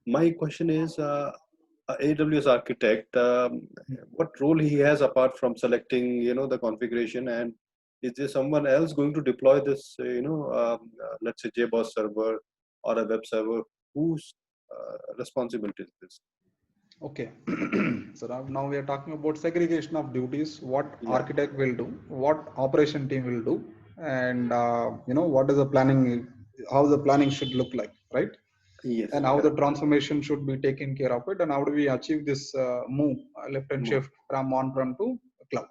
Speaker 4: My question is, AWS architect, what role he has apart from selecting, the configuration, and is there someone else going to deploy this, let's say JBoss server or a web server? Whose responsibility is this?
Speaker 2: Okay. So now we are talking about segregation of duties, what architect will do, what operation team will do, and what is the planning, how the planning should look like, right?
Speaker 4: Yes.
Speaker 2: And how the transformation should be taken care of it, and how do we achieve this move, lift and shift from on-prem to cloud.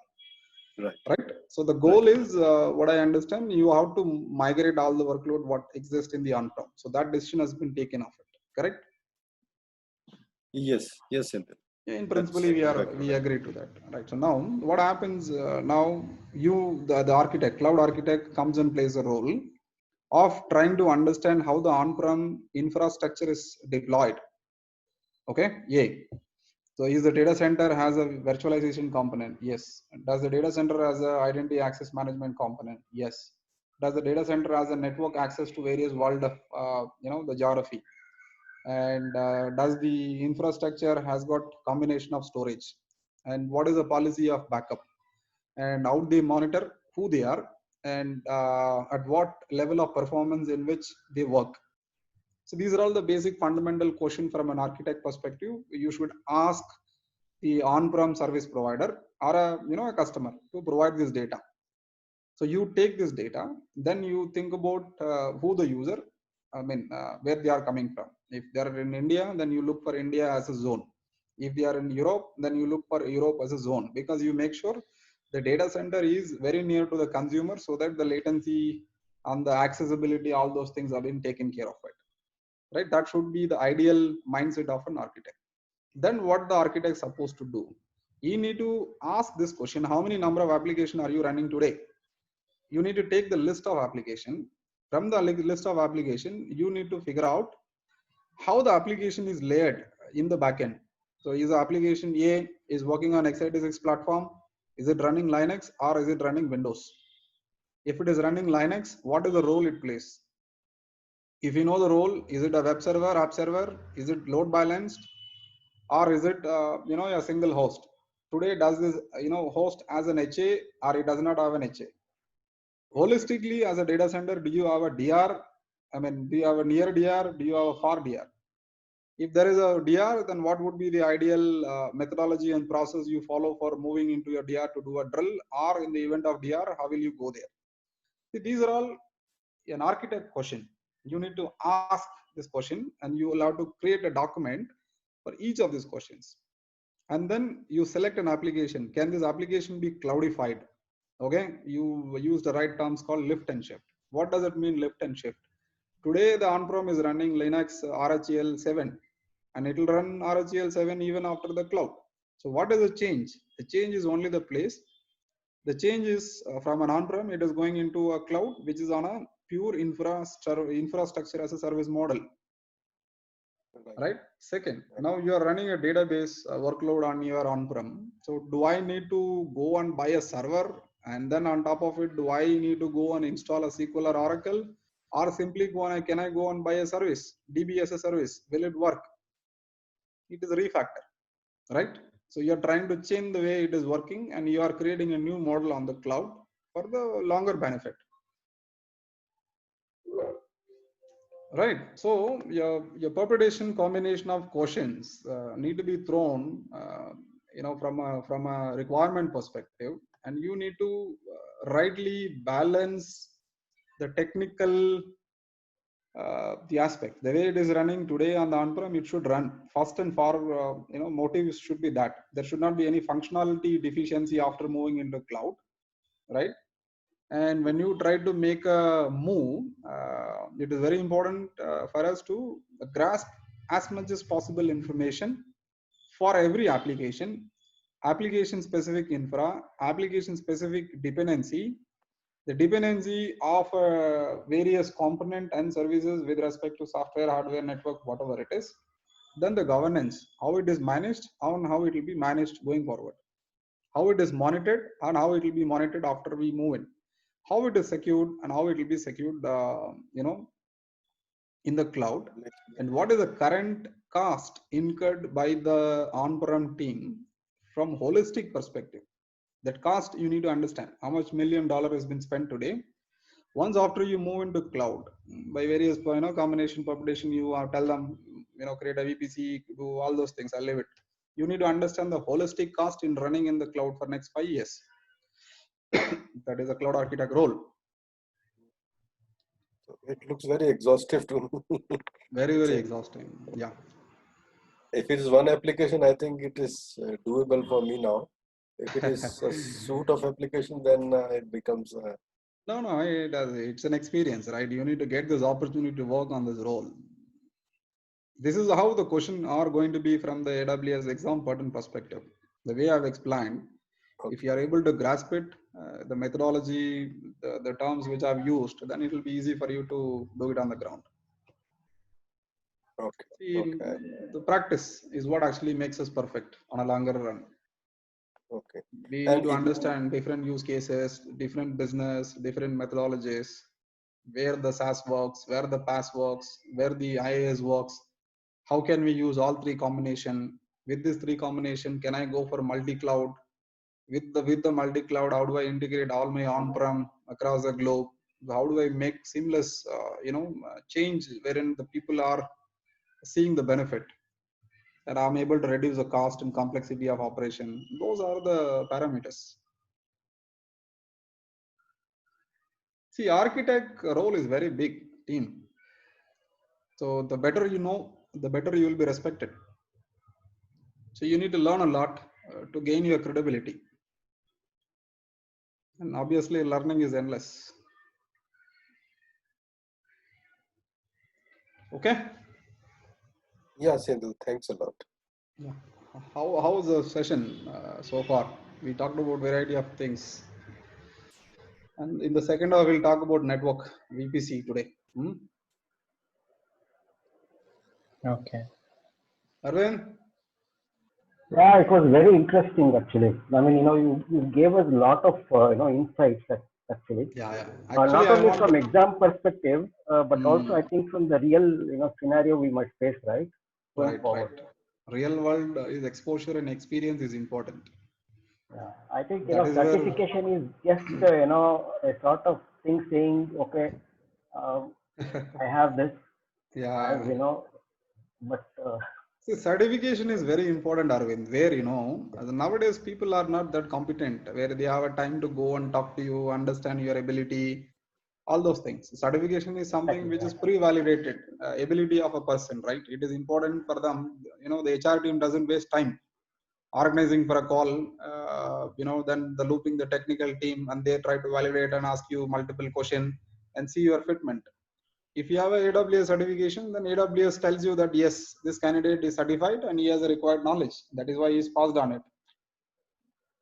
Speaker 2: Right. So the goal is, what I understand, you have to migrate all the workload what exists in the on-prem. So that decision has been taken of it. Correct?
Speaker 4: Yes. Yes, Cynthia.
Speaker 2: In principle, we agree to that. Right. So now what happens? Now the architect, cloud architect, comes and plays a role of trying to understand how the on-prem infrastructure is deployed. Okay. So is the data center has a virtualization component? Yes. Does the data center has a identity access management component? Yes. Does the data center has a network access to various world of, the geography? And does the infrastructure has got combination of storage? And what is the policy of backup? And how they monitor who they are, and at what level of performance in which they work. So these are all the basic fundamental questions from an architect perspective you should ask the on-prem service provider or a customer to provide this data. So you take this data, then you think about who the user, where they are coming from. If they are in India, then you look for India as a zone. If they are in Europe, then you look for Europe as a zone, because you make sure the data center is very near to the consumer, so that the latency and the accessibility, all those things have been taken care of it. Right? That should be the ideal mindset of an architect. Then what the architect is supposed to do? You need to ask this question: how many number of applications are you running today? You need to take the list of application. From the list of application, you need to figure out how the application is layered in the backend. So is the application A is working on x86 platform? Is it running Linux or is it running Windows? If it is running Linux, what is the role it plays? If you know the role, is it a web server, app server? Is it load balanced? Or is it a single host? Today, does this host as an HA, or it does not have an HA? Holistically, as a data center, do you have a DR? Do you have a near DR? Do you have a far DR? If there is a DR, then what would be the ideal methodology and process you follow for moving into your DR to do a drill, or in the event of DR, how will you go there? See, these are all an architect question. You need to ask this question, and you will have to create a document for each of these questions. And then you select an application. Can this application be cloudified? Okay, you use the right terms called lift and shift. What does it mean, lift and shift? Today, the on-prem is running Linux RHEL 7, and it will run RHEL 7 even after the cloud. So what is the change? The change is only the place. The change is from an on-prem, it is going into a cloud, which is on a pure infrastructure as a service model. Right. Second, now you are running a database workload on your on-prem. So do I need to go and buy a server, and then on top of it, do I need to go and install a SQL or Oracle, or simply can I go and buy a service, DB as a service? Will it work? It is a refactor, right? So you are trying to change the way it is working, and you are creating a new model on the cloud for the longer benefit. Right. So your permutation combination of questions need to be thrown, from a requirement perspective, and you need to rightly balance the technical the aspect. The way it is running today on the on-prem, it should run first and for motives should be that there should not be any functionality deficiency after moving into cloud, right? And when you try to make a move, it is very important for us to grasp as much as possible information for every application, application specific infra, application specific dependency, the dependency of various component and services with respect to software, hardware, network, whatever it is, then the governance, how it is managed and how it will be managed going forward, how it is monitored and how it will be monitored after we move in, how it is secured and how it will be secured, in the cloud, and what is the current cost incurred by the on-prem team from holistic perspective. That cost you need to understand how much $1 million has been spent today. Once after you move into cloud by various combination population, you tell them create a VPC, do all those things. I'll leave it. You need to understand the holistic cost in running in the cloud for next 5 years. That is a cloud architect role.
Speaker 8: It looks very exhaustive to me.
Speaker 2: Very exhausting. Yeah.
Speaker 8: If it is one application, I think it is doable for me now. If it is a suite of application, then it becomes.
Speaker 2: No, it's an experience, right? You need to get this opportunity to work on this role. This is how the question are going to be from the AWS exam pattern perspective. The way I've explained, if you are able to grasp it, the methodology, the terms which I've used, then it will be easy for you to do it on the ground.
Speaker 8: Okay.
Speaker 2: See, the practice is what actually makes us perfect on a longer run.
Speaker 8: Okay.
Speaker 2: We need to understand different use cases, different business, different methodologies, where the SaaS works, where the PaaS works, where the IaaS works. How can we use all three combination? With this three combination, can I go for multi-cloud? With the multi-cloud, how do I integrate all my on-prem across the globe? How do I make seamless, change wherein the people are seeing the benefit? And I'm able to reduce the cost and complexity of operation. Those are the parameters. See, architect role is very big team. So the better you know, the better you will be respected. So you need to learn a lot to gain your credibility. And obviously learning is endless. Okay?
Speaker 8: Yeah, Sindhu, thanks a lot.
Speaker 2: Yeah. How was the session so far? We talked about variety of things. And in the second hour, we'll talk about network VPC today.
Speaker 5: Okay.
Speaker 2: Arvind?
Speaker 1: Yeah, it was very interesting actually. I mean, you gave us a lot of insights actually.
Speaker 2: Yeah.
Speaker 1: Actually, not only from exam perspective, but also I think from the real scenario we might face, right?
Speaker 2: Right. Real world is exposure and experience is important.
Speaker 1: Yeah, I think certification is just a sort of thing saying, okay, I have this.
Speaker 2: Yeah.
Speaker 1: But
Speaker 2: see, certification is very important, Arvind. Where nowadays people are not that competent, where they have a time to go and talk to you, understand your ability, all those things. Certification is something which is pre-validated ability of a person, right? It is important for them. The HR team doesn't waste time organizing for a call. Then the looping the technical team and they try to validate and ask you multiple questions and see your fitment. If you have a AWS certification, then AWS tells you that yes, this candidate is certified and he has a required knowledge. That is why he is passed on it.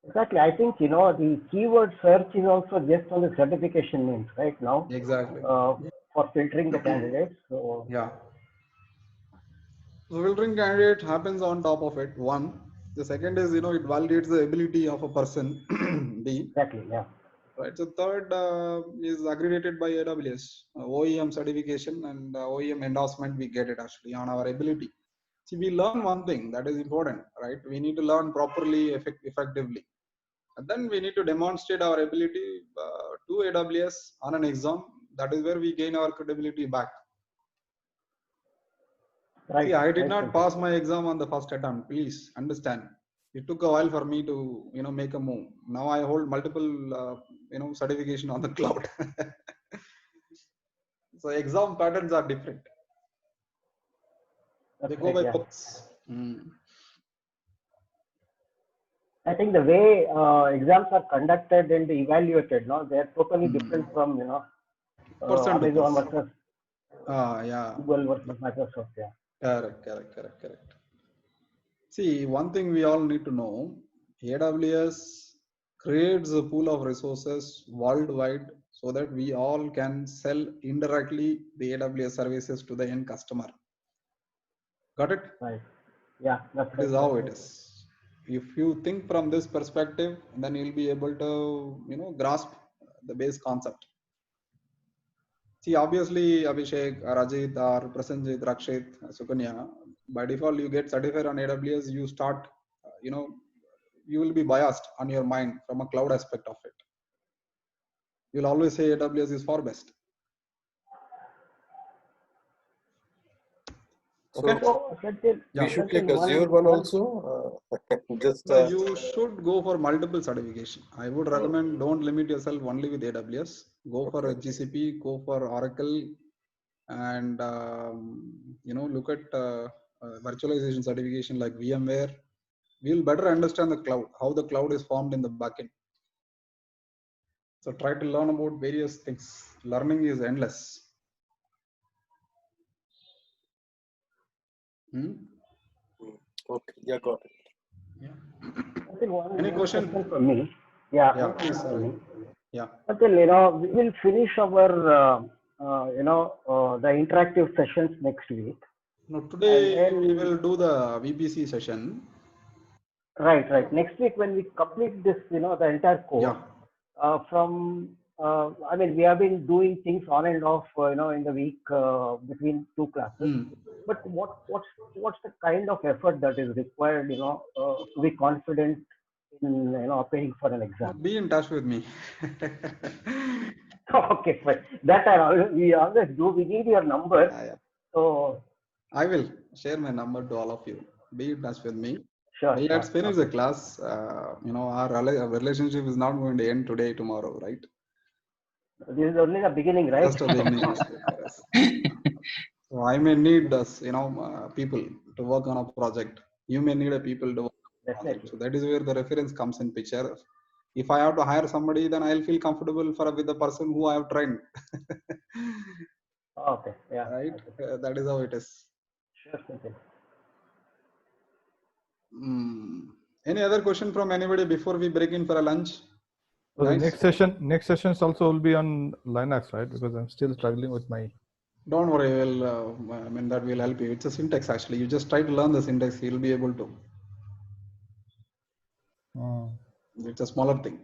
Speaker 1: Exactly. I think the keyword search is also just on the certification names right now.
Speaker 2: Exactly.
Speaker 1: For filtering the candidates. So
Speaker 2: yeah. So filtering candidate happens on top of it. One. The second is it validates the ability of a person. B.
Speaker 1: Exactly. Yeah.
Speaker 2: Right. So third is accredited by AWS, OEM certification and OEM endorsement. We get it actually on our ability. See, we learn one thing that is important, right? We need to learn properly, effectively. And then we need to demonstrate our ability to AWS on an exam. That is where we gain our credibility back.
Speaker 1: Right.
Speaker 2: See, I did not pass my exam on the first attempt. Please understand. It took a while for me to, make a move. Now I hold multiple, certification on the cloud. So exam patterns are different. They go by books.
Speaker 1: I think the way exams are conducted and evaluated, no, they are totally different from Amazon versus Google versus Microsoft. Yeah.
Speaker 2: Correct. See, one thing we all need to know: AWS creates a pool of resources worldwide so that we all can sell indirectly the AWS services to the end customer. Got it?
Speaker 1: Right. Yeah,
Speaker 2: that is how it is. If you think from this perspective, then you'll be able to, grasp the base concept. See, obviously, Abhishek, Rajit, or Prasenjit, Rakshit, Sukanya, by default, you get certified on AWS, you start, you will be biased on your mind from a cloud aspect of it. You'll always say AWS is for best.
Speaker 8: Okay. So we should take Azure one also.
Speaker 2: No, you should go for multiple certification. I would recommend don't limit yourself only with AWS. Go for a GCP, go for Oracle, and look at virtualization certification like VMware. We'll better understand the cloud, how the cloud is formed in the backend. So try to learn about various things. Learning is endless.
Speaker 8: Okay, yeah, got it.
Speaker 2: Yeah. Any question
Speaker 1: for me? Yeah.
Speaker 2: Please, sorry. Yeah.
Speaker 1: Atul, we will finish our, the interactive sessions next week.
Speaker 2: No, today we will do the VPC session.
Speaker 1: Right. Next week when we complete this, the entire course, we have been doing things on and off, in the week between two classes. But what's the kind of effort that is required, to be confident in, appearing for an exam?
Speaker 2: Be in touch with me.
Speaker 1: Okay, fine. That we always do. We need your number.
Speaker 2: Yeah.
Speaker 1: So
Speaker 2: I will share my number to all of you. Be in touch with me.
Speaker 1: Sure.
Speaker 2: Let's finish the class. Our relationship is not going to end today, tomorrow, right?
Speaker 1: This is only the beginning, right?
Speaker 2: Just the beginning. So I may need people to work on a project. You may need a people to work on a project. So that is where the reference comes in picture. If I have to hire somebody, then I'll feel comfortable with the person who I have trained.
Speaker 1: Okay. Yeah.
Speaker 2: Right. That is how it is.
Speaker 1: Sure.
Speaker 2: Any other question from anybody before we break in for a lunch?
Speaker 6: So the next sessions also will be on Linux, right? Because I'm still struggling with my.
Speaker 2: Don't worry, that will help you. It's a syntax actually. You just try to learn the syntax, you'll be able to. It's a smaller thing.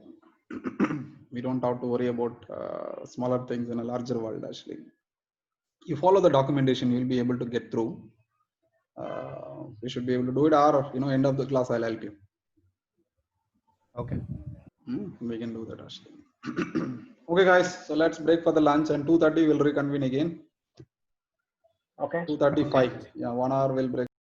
Speaker 2: We don't have to worry about smaller things in a larger world actually. You follow the documentation, you'll be able to get through. We should be able to do it, or end of the class I'll help you.
Speaker 6: Okay.
Speaker 2: We can do that actually. Okay guys, so let's break for the lunch, and 2:30 we'll reconvene again.
Speaker 1: Okay.
Speaker 2: 2:35. Yeah, 1 hour we'll break.